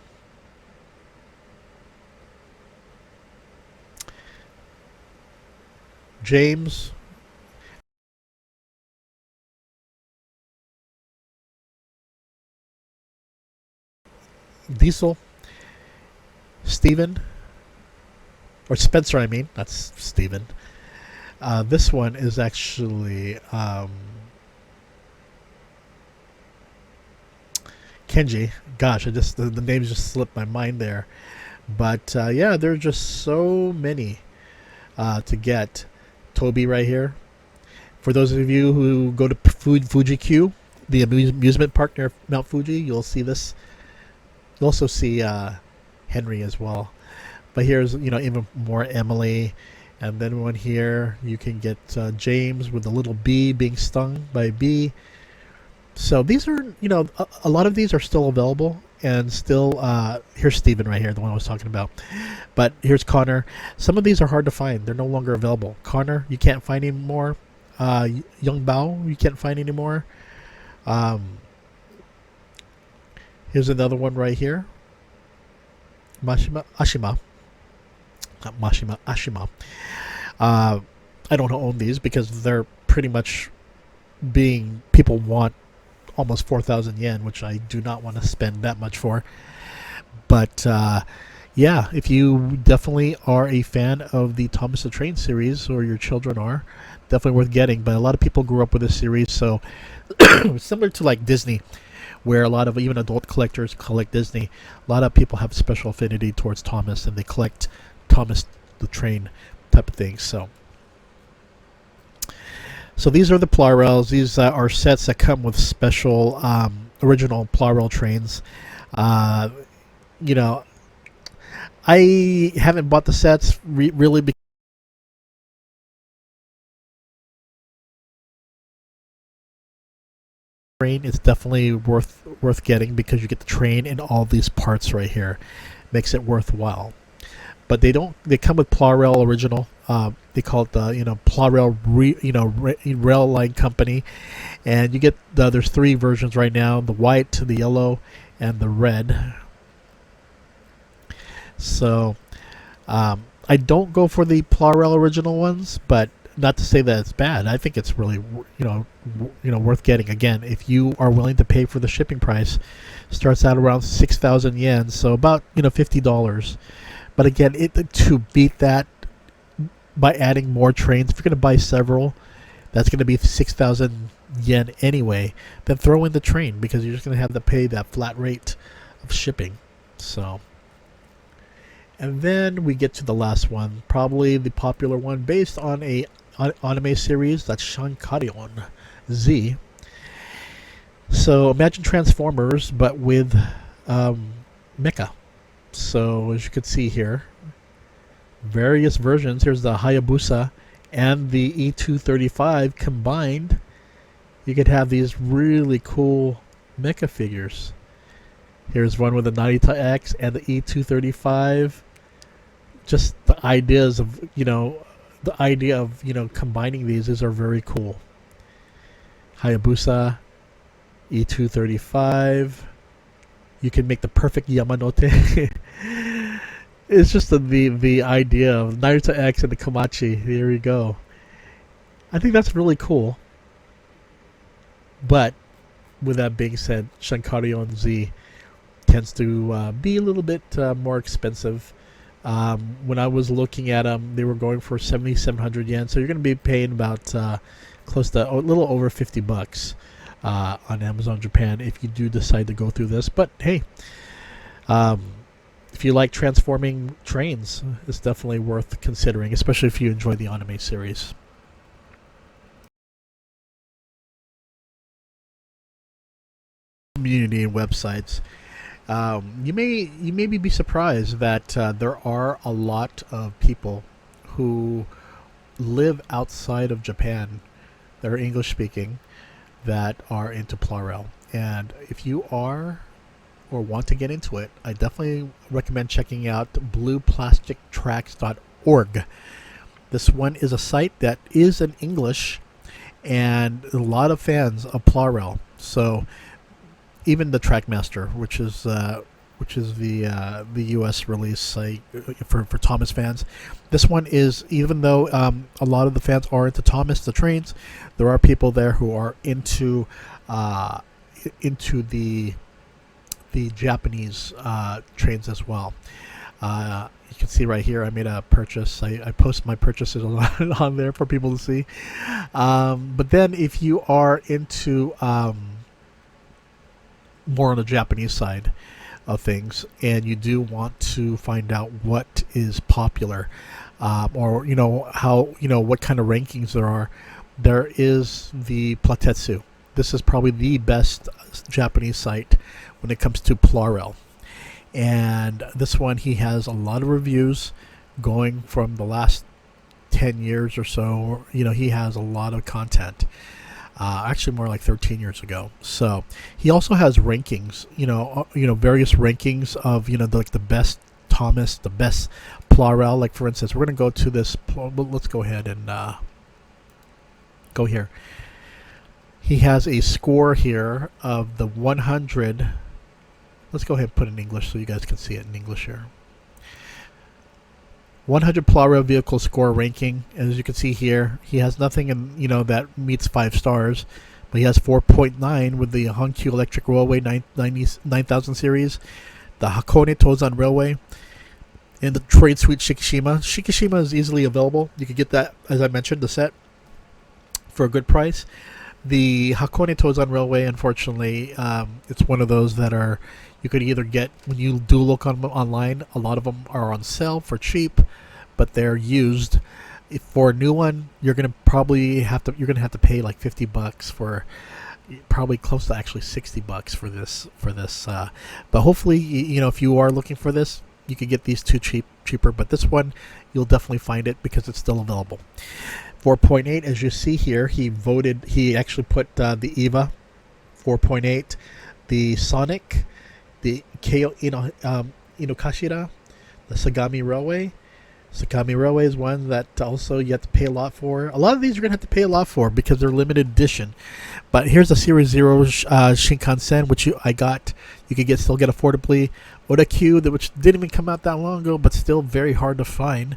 James, Diesel, Steven, or Spencer, I mean, that's Steven. This one is actually Kenji. Gosh, the names just slipped my mind there. But yeah, there are just so many to get. Toby right here. For those of you who go to Fuji Q, the amusement park near Mount Fuji, you'll see this. You'll also see Henry as well. But here's even more Emily, and then one here you can get James with a little bee being stung by a bee. So these are, a lot of these are still available, and still, here's Steven right here, the one I was talking about. But here's Connor. Some of these are hard to find. They're no longer available. Connor, you can't find anymore. Young Bao, you can't find anymore. Here's another one right here. Ashima. I don't own these because they're pretty much people want almost 4,000 yen, which I do not want to spend that much for. But yeah, if you definitely are a fan of the TOMIX the Train series, or your children are, definitely worth getting. But a lot of people grew up with this series, so similar to like Disney, where a lot of even adult collectors collect Disney. A lot of people have special affinity towards TOMIX, and they collect TOMIX the Train type of things. So these are the Plarails. These are sets that come with special original Plarail trains. I haven't bought the sets really because train is definitely worth getting, because you get the train and all these parts right here. Makes it worthwhile. But they come with Plarail original. They call it the Plarail rail line company, and you get there's 3 versions right now: the white, the yellow, and the red. So I don't go for the Plarail original ones, but not to say that it's bad. I think it's really worth getting. Again, if you are willing to pay for the shipping price, starts out around 6,000 yen, so about $50. But again, to beat that by adding more trains, if you're going to buy several, that's going to be 6,000 yen anyway. Then throw in the train, because you're just going to have to pay that flat rate of shipping. So, and then we get to the last one, probably the popular one, based on a anime series. That's Shankarion Z. So imagine Transformers, but with mecha. So as you can see here, various versions. Here's the Hayabusa and the E235 combined. You could have these really cool mecha figures. Here's one with the Narita X and the E235. just the ideas of, the idea of, combining these are very cool. Hayabusa, E235. You can make the perfect Yamanote. It's just the idea of Naruto X and the Komachi. There you go. I think that's really cool. But with that being said, Shankaryon Z tends to be a little bit more expensive. When I was looking at them, they were going for 7,700 yen. So you're going to be paying about close to a little over $50 on Amazon Japan if you do decide to go through this. But hey, if you like transforming trains, it's definitely worth considering, especially if you enjoy the anime series. Community and websites. You may be surprised that there are a lot of people who live outside of Japan that are English speaking that are into Plarail. And if you are or want to get into it, I definitely recommend checking out blueplastictracks.org. This one is a site that is in English and a lot of fans of Plarail. So even the Trackmaster, which is the U.S. release site for Thomas fans. This one is, even though a lot of the fans are into Thomas the trains, there are people there who are into the Japanese trains as well. You can see right here I made a purchase. I post my purchases on there for people to see. But then if you are into more on the Japanese side of things, and you do want to find out what is popular, or how what kind of rankings there is the Platetsu. This is probably the best Japanese site when it comes to Plarail, and this one he has a lot of reviews going from the last 10 years or so. He has a lot of content. Actually more like 13 years ago. So he also has rankings, various rankings of, the best Thomas, the best Plarail. Like for instance, we're going to go to this, let's go ahead and go here. He has a score here of the 100. Let's go ahead and put it in English so you guys can see it in English here. 100 Plarail vehicle score ranking. As you can see here, he has nothing in that meets 5 stars, but he has 4.9 with the Hankyu Electric Railway 9000 series, the Hakone Tozan Railway, and the Train Suite Shikishima. Shikishima is easily available. You can get that, as I mentioned, the set for a good price. The Hakone Tozan Railway, unfortunately, it's one of those that are you could either get when you do look online. A lot of them are on sale for cheap, but they're used. For a new one, you're gonna have to pay like $50 for, probably close to actually $60 for this. But hopefully, if you are looking for this, you could get these two cheaper. But this one, you'll definitely find it because it's still available. 4.8, as you see here, he actually put the EVA 4.8, the Sonic, the Keio Inokashira, the Sagami Railway. Sagami Railway is one that also you have to pay a lot for. A lot of these you're going to have to pay a lot for because they're limited edition. But here's the Series 0 Shinkansen, which I got. You could still get affordably. Oda Q, which didn't even come out that long ago, but still very hard to find.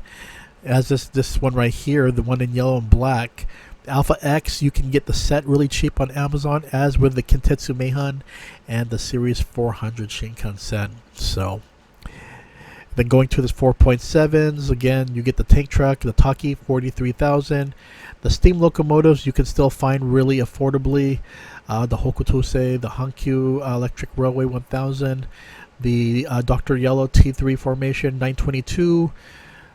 As this one right here, the one in yellow and black. Alpha X, you can get the set really cheap on Amazon, as with the Kintetsu Meihan and the Series 400 Shinkansen. So, then going to this 4.7s, again, you get the tank truck, the Taki 43,000. The steam locomotives you can still find really affordably. The Hokutose, the Hankyu Electric Railway 1000, the Dr. Yellow T3 formation 922.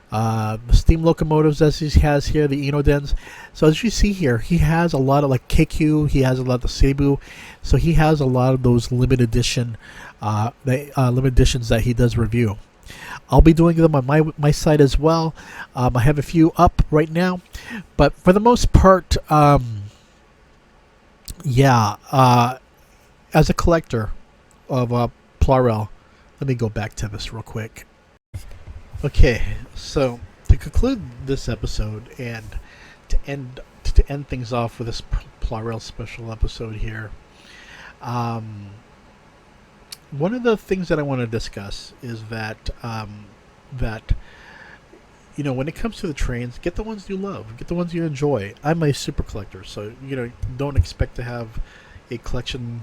The steam locomotives as he has here, the Inodens. So as you see here, he has a lot of like KQ, he has a lot of Seibu, so he has a lot of those limited editions that he does review. I'll be doing them on my site as well. I have a few up right now, but for the most part, as a collector of Plarail, let me go back to this real quick. Okay, so to conclude this episode and to end things off with this Plarail special episode here, um, one of the things that I want to discuss is that when it comes to the trains, get the ones you love, get the ones you enjoy. I'm a super collector, so don't expect to have a collection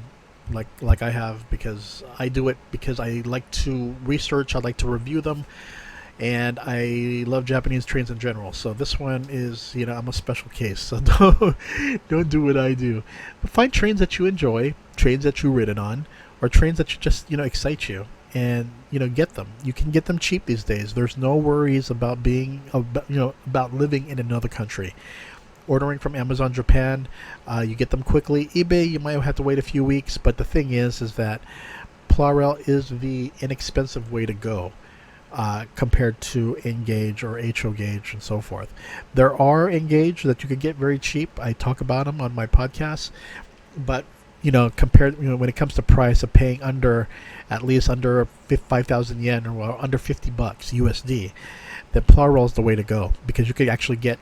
like I have, because I do it because I like to research, I like to review them, and I love Japanese trains in general. So this one is, I'm a special case. So don't do what I do. But find trains that you enjoy, trains that you've ridden on, or trains that you just excite you, and get them. You can get them cheap these days. There's no worries about about living in another country. Ordering from Amazon Japan, you get them quickly. eBay, you might have to wait a few weeks, but the thing is that Plarail is the inexpensive way to go. Compared to Engage or HO Gauge and so forth. There are Engage that you could get very cheap. I talk about them on my podcast, but compared, when it comes to price of paying at least under 5,000 yen, or under $50 USD, then Plarail is the way to go, because you could actually get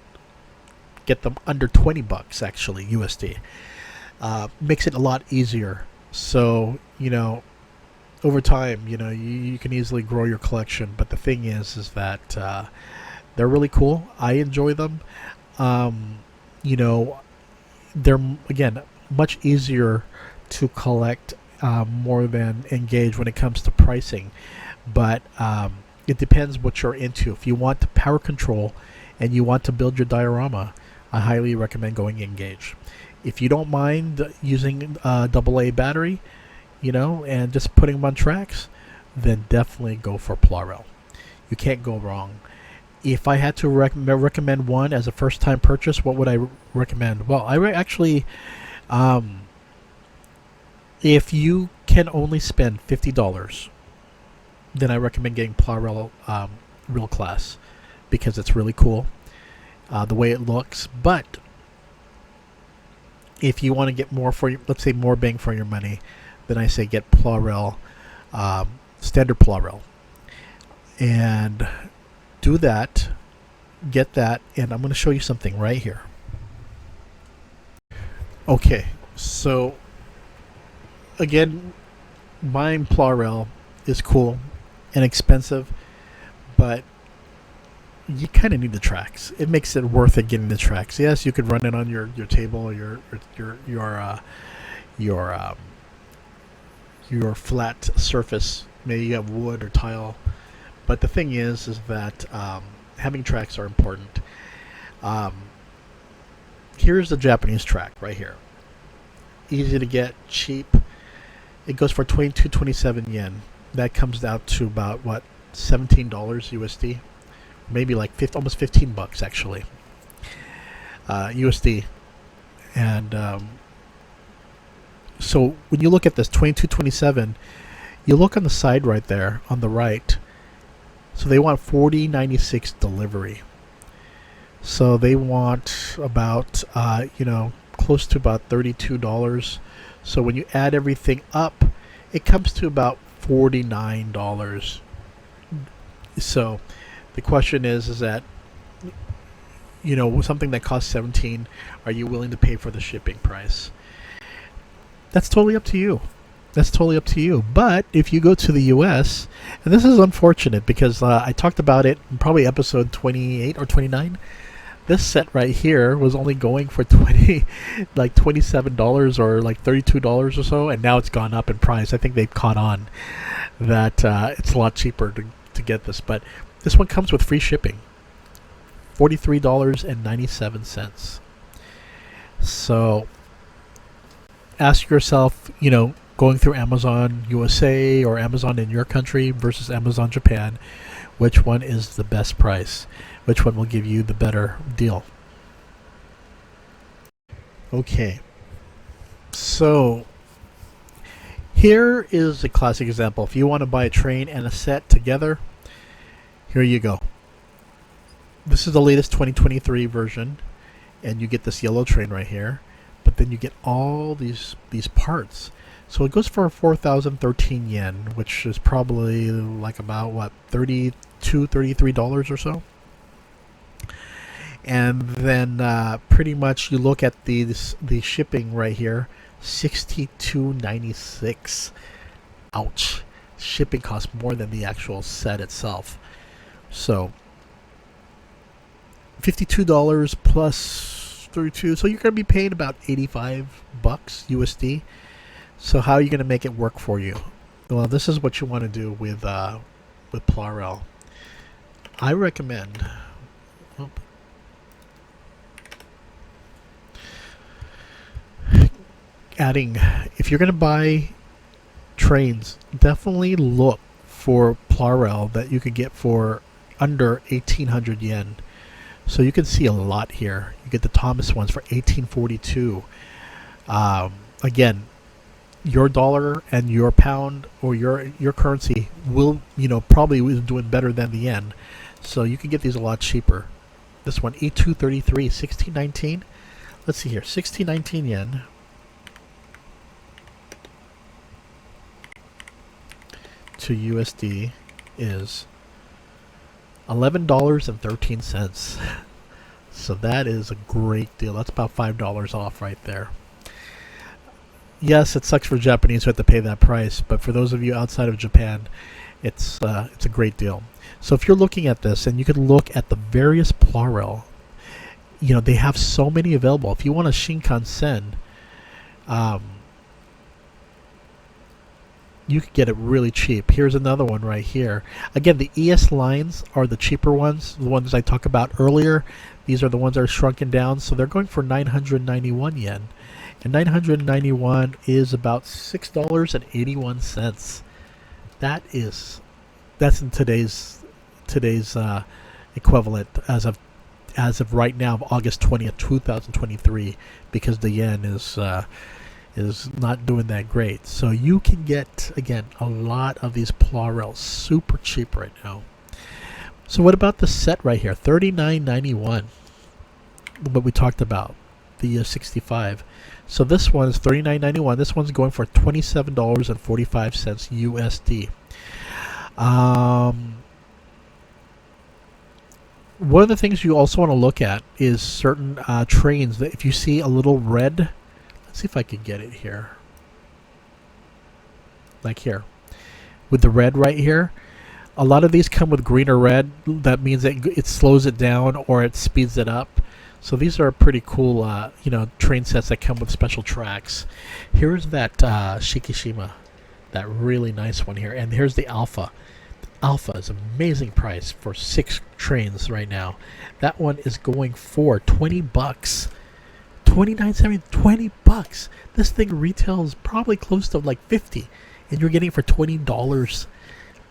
them under $20 actually USD. Makes it a lot easier. So over time, you can easily grow your collection. But the thing is that they're really cool. I enjoy them. They're, again, much easier to collect more than Engage when it comes to pricing. But it depends what you're into. If you want the power control and you want to build your diorama, I highly recommend going Engage. If you don't mind using AA battery, and just putting them on tracks, then definitely go for Plarail. You can't go wrong. If I had to recommend one as a first-time purchase, what would I recommend? Well, actually, if you can only spend $50, then I recommend getting Plarail Real Class, because it's really cool, the way it looks. But if you want to get more let's say more bang for your money, then I say get Plarail, standard Plarail, and do that. Get that, and I'm going to show you something right here. Okay, so again, buying Plarail is cool and expensive, but you kind of need the tracks. It makes it worth it getting the tracks. Yes, you could run it on your table, or your flat surface. Maybe you have wood or tile, but the thing is that having tracks are important. Here's the Japanese track right here. Easy to get, cheap. It goes for 27 yen. That comes out to about what, $17 USD, maybe like almost $15 actually, USD. And so when you look at this 2227, you look on the side right there on the right. So they want 40.96 delivery. So they want about close to about $32. So when you add everything up, it comes to about $49. So the question is that something that costs 17, are you willing to pay for the shipping price? That's totally up to you. But if you go to the US, and this is unfortunate because I talked about it in probably episode 28 or 29. This set right here was only going for $27 or like $32 or so, and now it's gone up in price. I think they've caught on that it's a lot cheaper to get this. But this one comes with free shipping, $43.97. So ask yourself, going through Amazon USA or Amazon in your country versus Amazon Japan, which one is the best price? Which one will give you the better deal? Okay, so here is a classic example. If you want to buy a train and a set together, here you go. This is the latest 2023 version, and you get this yellow train right here, but then you get all these parts. So it goes for 4,013 yen, which is probably like about what, $33 or so. And then pretty much you look at the shipping right here, $62.96. Ouch. Shipping costs more than the actual set itself. So $52 plus 32, so you're going to be paying about 85 bucks USD. So how are you going to make it work for you? Well, this is what you want to do with Plarail. I recommend adding, if you're going to buy trains, definitely look for Plarail that you could get for under 1,800 yen. So you can see a lot here. You get the TOMIX ones for 1842. Again, your dollar and your pound or your currency will, probably is doing better than the yen. So you can get these a lot cheaper. This one, E233, 1619. Let's see here, 1619 yen. To USD is $11.13. So that is a great deal. That's about $5 off right there. Yes, it sucks for Japanese who have to pay that price, but for those of you outside of Japan, it's a great deal. So if you're looking at this, and you can look at the various Plarail, they have so many available. If you want a Shinkansen, you could get it really cheap. Here's another one right here. Again, the ES lines are the cheaper ones, the ones I talked about earlier. These are the ones that are shrunken down, so they're going for 991 yen. And 991 is about $6.81. That's in today's equivalent as of right now, of August 20th, 2023, because the yen is not doing that great. So you can get, again, a lot of these Plarail super cheap right now. So what about the set right here, $39.91? What we talked about, the 65. So this one is $39.91. This one's going for $27.45 USD. One of the things you also want to look at is certain trains that if you see a little red, let's see if I can get it here. Like here. With the red right here. A lot of these come with green or red. That means that it slows it down or it speeds it up. So these are pretty cool, train sets that come with special tracks. Here's that Shikishima, that really nice one here. And here's the Alpha. The Alpha is an amazing price for 6 trains right now. That one is going for 20 bucks. 29.70, 20 bucks. This thing retails probably close to like 50, and you're getting it for $20.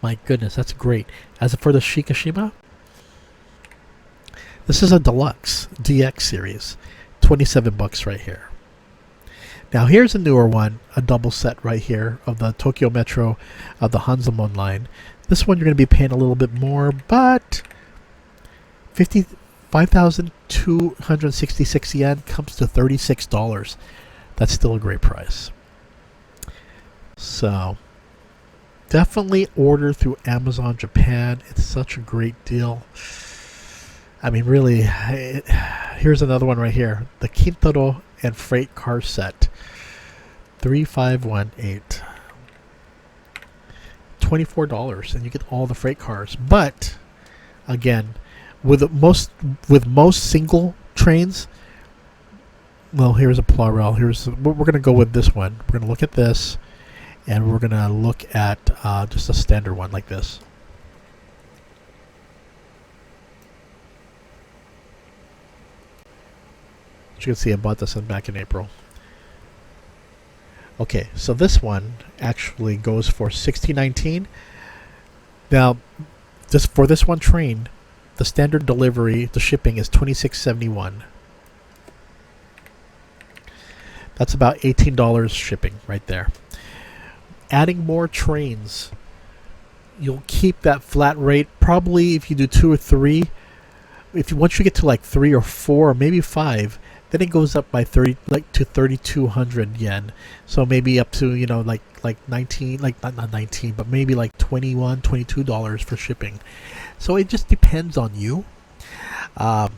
My goodness, that's great. As for the Shikishima, this is a deluxe DX series, 27 bucks right here. Now here's a newer one, a double set right here of the Tokyo Metro of the Hanzomon line. This one you're going to be paying a little bit more, but 5,266 yen comes to $36. That's still a great price. So definitely order through Amazon Japan. It's such a great deal. I mean, really, here's another one right here. The Kintaro and Freight Car Set. 3518. $24, and you get all the freight cars. But, again, with most single trains, well, here's a Plarail. We're going to go with this one. We're going to look at this, and we're going to look at just a standard one like this. As you can see, I bought this one back in April. Okay, so this one actually goes for $16.19. Now, for this one train, the standard delivery, the shipping is $26.71. That's about $18 shipping right there. Adding more trains, you'll keep that flat rate. Probably if you do 2 or 3, once you get to like 3 or 4 or maybe 5, then it goes up by 30, like to 3,200 yen. So maybe up to, like 19, like not 19, but maybe like 21, $22 for shipping. So it just depends on you. Um,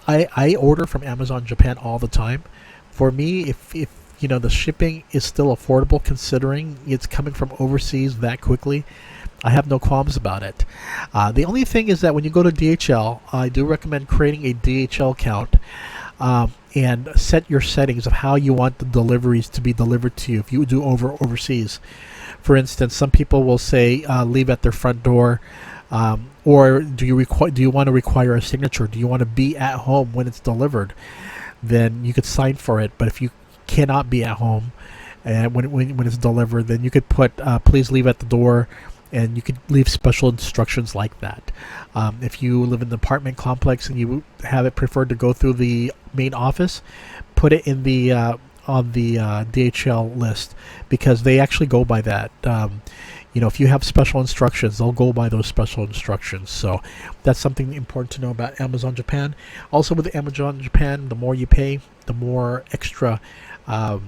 I order from Amazon Japan all the time. For me, if the shipping is still affordable considering it's coming from overseas that quickly, I have no qualms about it. The only thing is that when you go to DHL, I do recommend creating a DHL account and set your settings of how you want the deliveries to be delivered to you if you do overseas. For instance, some people will say leave at their front door. Or do you want to require a signature? Do you want to be at home when it's delivered? Then you could sign for it. But if you cannot be at home and when it's delivered, then you could put please leave at the door, and you could leave special instructions like that. If you live in an apartment complex and you have it preferred to go through the main office, put it in the on the DHL list, because they actually go by that. If you have special instructions, they'll go by those special instructions. So that's something important to know about Amazon Japan. Also, with Amazon Japan, the more you pay, the more extra, what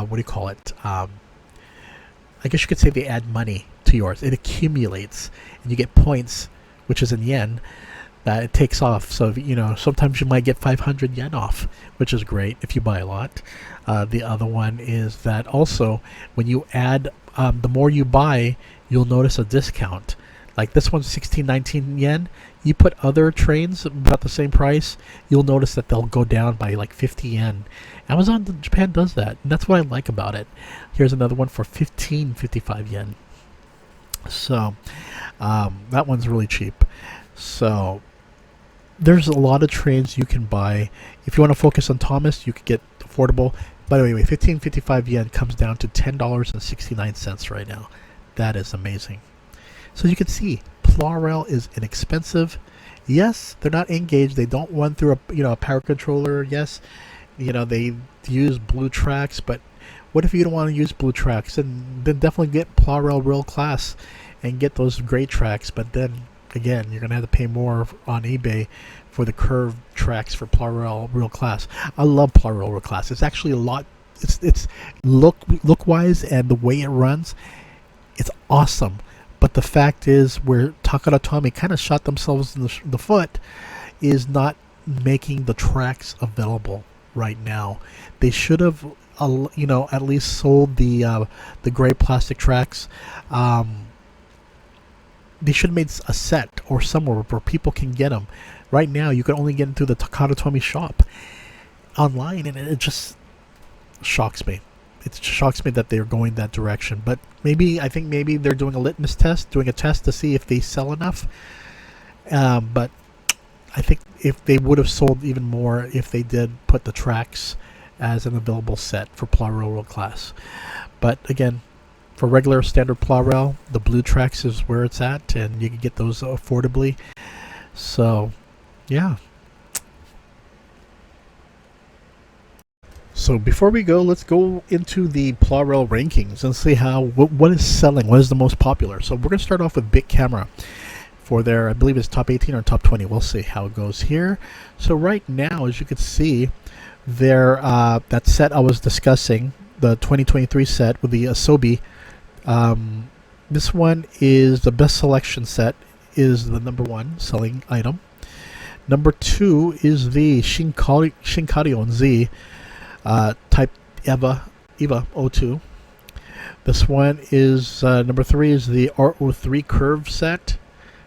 do you call it? I guess you could say they add money to yours. It accumulates, and you get points, which is in yen, that it takes off. So, sometimes you might get 500 yen off, which is great if you buy a lot. The other one is that also when you add, the more you buy, you'll notice a discount. Like this one's 16-19 yen. You put other trains about the same price, you'll notice that they'll go down by like 50 yen. Amazon Japan does that, and that's what I like about it. Here's another one for 55 yen. So that one's really cheap. So there's a lot of trains you can buy. If you want to focus on TOMIX, you could get affordable. By the way, 1555 yen comes down to $10.69 right now. That is amazing. So you can see Plarail is inexpensive. Yes, they're not engaged. They don't run through a power controller. Yes, they use blue tracks, but what if you don't want to use blue tracks? Then definitely get Plarail Real Class and get those great tracks. But then again, you're gonna have to pay more on eBay for the curved tracks for Plarail Real Class. I love Plarail Real Class. It's actually a lot. It's look wise and the way it runs, it's awesome. But the fact is, where Takara Tomy kind of shot themselves in the foot, is not making the tracks available right now. They should have, at least sold the gray plastic tracks. They should have made a set or somewhere where people can get them. Right now, you can only get into the Takara Tomy shop online, and it just shocks me. It shocks me that they're going that direction. But I think maybe they're doing a litmus test, doing a test to see if they sell enough. But I think if they would have sold even more if they did put the tracks as an available set for Plarail Real Class. But again, for regular standard Plarail, the blue tracks is where it's at, and you can get those affordably. So, yeah. So before we go, let's go into the Plarail rankings and see what is selling, what is the most popular. So we're going to start off with Big Camera for their, I believe it's top 18 or top 20. We'll see how it goes here. So right now, as you can see, their that set I was discussing, the 2023 set with the Asobi, this one is the best selection set, is the number one selling item. Number two is the Shinkaryon Z. Type EVA 02. This one is number 3 is the R03 curve set,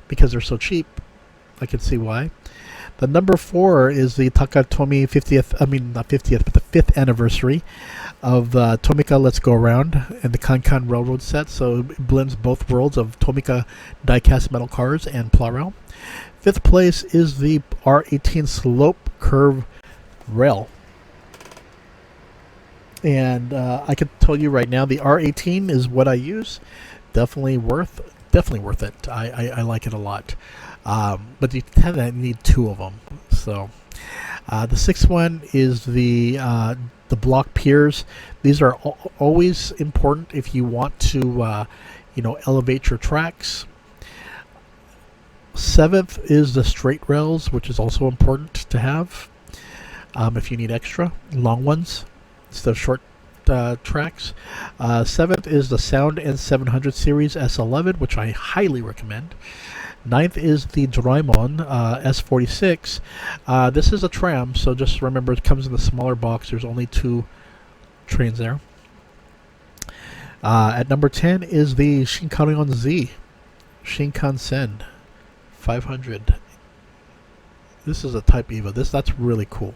because they're so cheap. I can see why. The number 4 is the Takatomi 50th, not 50th, but the 5th anniversary of Tomica Let's Go Around and the Kankan Railroad set. So it blends both worlds of Tomica die-cast metal cars and Plarail. 5th place is the R18 Slope Curve Rail. And I can tell you right now, the R18 is what I use. Definitely worth it. I like it a lot. But you kind of need 2 of them. So the 6th one is the block piers. These are always important if you want to elevate your tracks. 7th is the straight rails, which is also important to have if you need extra long ones instead of short tracks. 7th is the Sound N700 series S11, which I highly recommend. 9th is the Doraemon S46. This is a tram, so just remember it comes in the smaller box. There's only 2 trains there. At number 10 is the Shinkansen Z. Shinkansen 500. This is a Type EVA. That's really cool.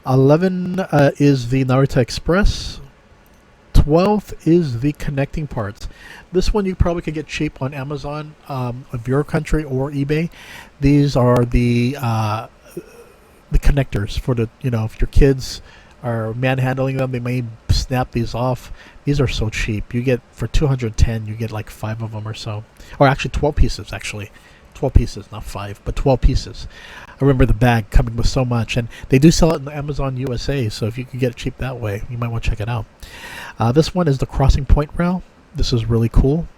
11 is the Narita Express. 12th is the connecting parts. This one you probably could get cheap on Amazon of your country or eBay. These are the connectors for the, if your kids are manhandling them, they may snap these off. These are so cheap. You get, for 210, you get like 5 of them or so. Or actually 12 pieces, 12 pieces, not 5, but 12 pieces. I remember the bag coming with so much, and they do sell it in Amazon USA, so if you can get it cheap that way, you might want to check it out. This one is the Crossing Point rail. This is really cool.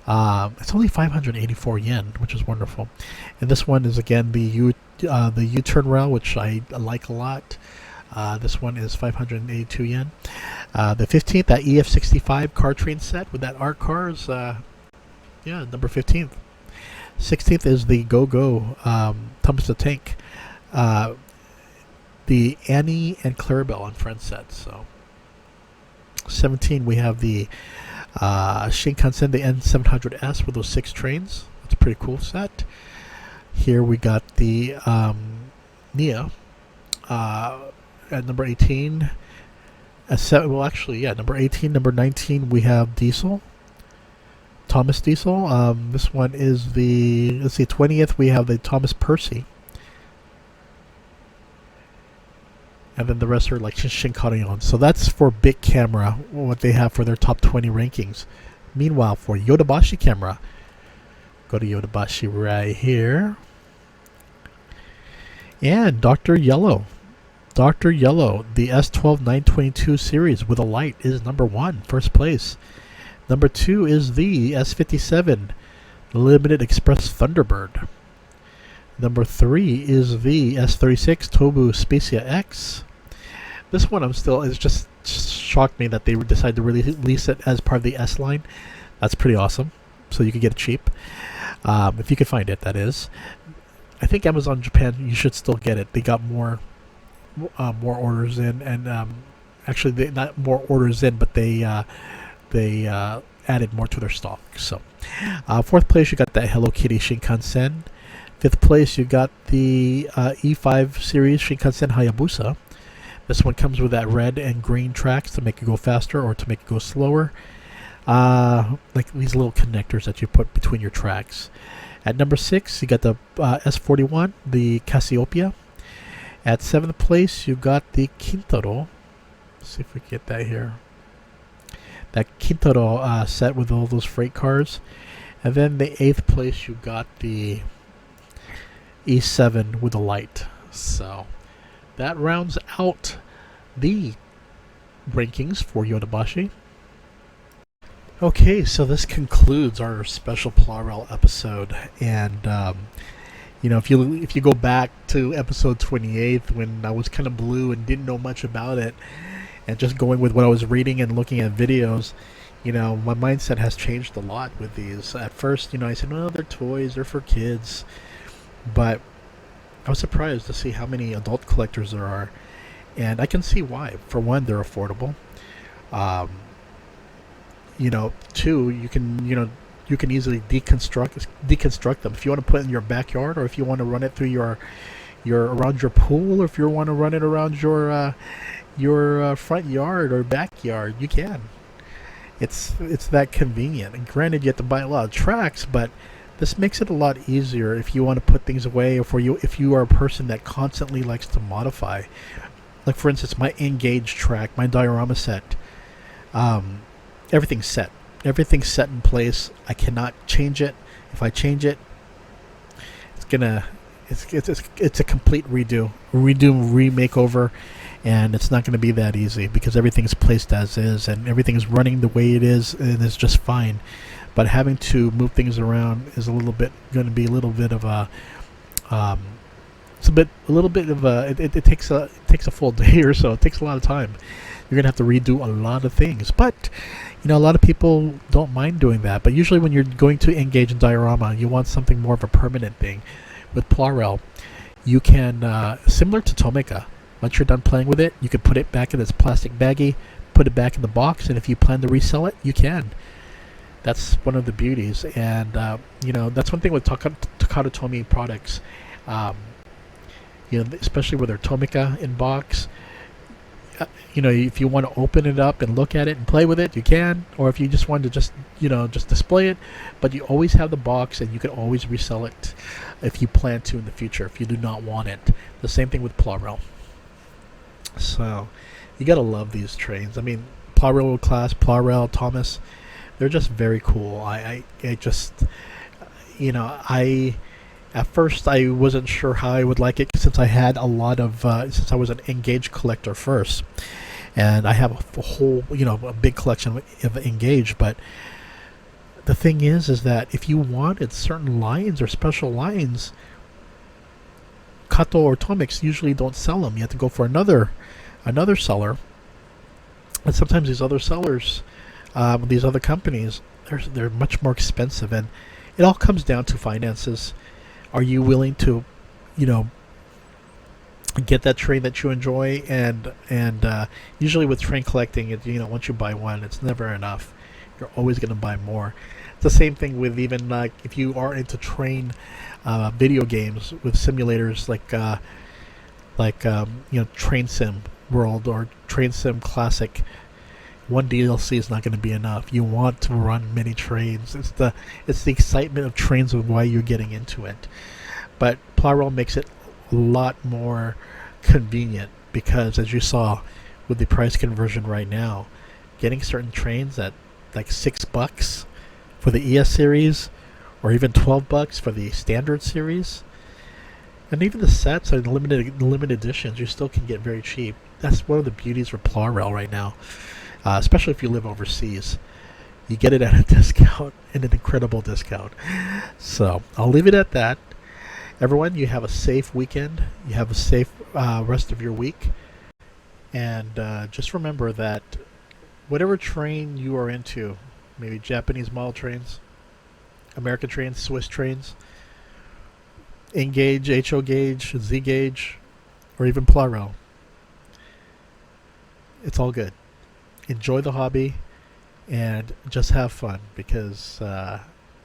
It's only 584 yen, which is wonderful. And this one is, again, the U-turn rail, which I like a lot. This one is 582 yen. The 15th, that EF65 car train set with that art car is, number 15th. 16th is the Go-Go Thomas the Tank. The Annie and Clarabelle and Friends set. So 17, we have the Shinkansen, the N700S with those 6 trains. That's a pretty cool set. Here we got the Nia at number 18. Number 18. Number 19, we have Diesel. Thomas Diesel. This one is the 20th. We have the Thomas Percy, and then the rest are like Shinkansen. So that's for big camera, what they have for their top 20 rankings. Meanwhile, for Yodobashi camera, go to Yodobashi right here, and Dr. Yellow, the S12 922 series with a light is number 1, first place. Number 2 is the S57, the Limited Express Thunderbird. Number 3 is the S36 Tobu Spacia X. This one it's just shocked me that they decided to release it as part of the S line. That's pretty awesome. So you can get it cheap. If you can find it, that is. I think Amazon Japan, you should still get it. They got more orders in, and actually they not more orders in, but they added more to their stock. So 4th place, you got that Hello Kitty Shinkansen. 5th place, you got the E5 series Shinkansen Hayabusa. This one comes with that red and green tracks to make it go faster or to make it go slower. Like these little connectors that you put between your tracks. At number 6, you got the S41, the Cassiopeia. At 7th place, you got the Kintaro. Let's see if we get that here. That Kintaro set with all those freight cars. And then the 8th place, you got the E7 with a light. So that rounds out the rankings for Yodobashi. Okay, so this concludes our special Plarail episode. And if you go back to episode 28, when I was kind of blue and didn't know much about it, and just going with what I was reading and looking at videos, my mindset has changed a lot with these. At first, I said, no, they're toys, they're for kids. But I was surprised to see how many adult collectors there are. And I can see why. For one, they're affordable. 2, you can easily deconstruct them. If you want to put it in your backyard, or if you want to run it through your around your pool, or if you want to run it around your front yard or backyard, you can. It's that convenient. And granted, you have to buy a lot of tracks, but this makes it a lot easier if you want to put things away, or if you are a person that constantly likes to modify. Like, for instance, my Engage track, my diorama set, everything's set. Everything's set in place. I cannot change it. If I change it, it's a complete remakeover, and it's not going to be that easy because everything's placed as is, and everything's running the way it is, and it's just fine. but having to move things around is going to be a little bit of a it takes a full day or so. It takes a lot of time. You're gonna have to redo a lot of things, but a lot of people don't mind doing that. But usually when you're going to engage in diorama, you want something more of a permanent thing. With Plarail, you can, similar to TOMIX, once you're done playing with it, you can put it back in this plastic baggie, put it back in the box, and if you plan to resell it, you can. That's one of the beauties, and that's one thing with Takara Tomy products. Especially with their TOMIX in box. If you want to open it up and look at it and play with it, you can. Or if you just want to just display it, but you always have the box and you can always resell it if you plan to in the future, if you do not want it. The same thing with Plarail. So, you gotta love these trains. I mean, Plarail class, Plarail, Thomas, they're just very cool. At first, I wasn't sure how I would like it since I had a lot of since I was an Engage collector first, and I have a whole a big collection of Engage. But the thing is that if you wanted certain lines or special lines, KATO or TOMIX usually don't sell them. You have to go for another seller, and sometimes these other sellers, these other companies, they're much more expensive, and it all comes down to finances. Are you willing to, get that train that you enjoy? And usually with train collecting, once you buy one, it's never enough. You're always going to buy more. It's the same thing with even if you are into train video games with simulators like Train Sim World or Train Sim Classic. One DLC is not going to be enough. You want to run many trains. It's the excitement of trains of why you're getting into it. But Plarail makes it a lot more convenient because, as you saw with the price conversion right now, getting certain trains at like $6 for the ES series, or even $12 for the standard series, and even the sets and limited editions, you still can get very cheap. That's one of the beauties for Plarail right now. Especially if you live overseas. You get it at a discount, and an incredible discount. So, I'll leave it at that. Everyone, you have a safe weekend. You have a safe rest of your week. And just remember that whatever train you are into, maybe Japanese model trains, American trains, Swiss trains, N-gauge, HO gauge, Z gauge, or even Plarail, it's all good. Enjoy the hobby and just have fun because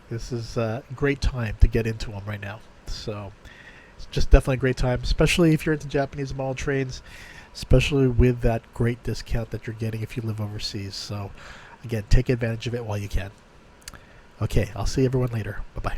this is a great time to get into them right now. So it's just definitely a great time, especially if you're into Japanese model trains, especially with that great discount that you're getting if you live overseas. So again, take advantage of it while you can. Okay, I'll see everyone later. Bye-bye.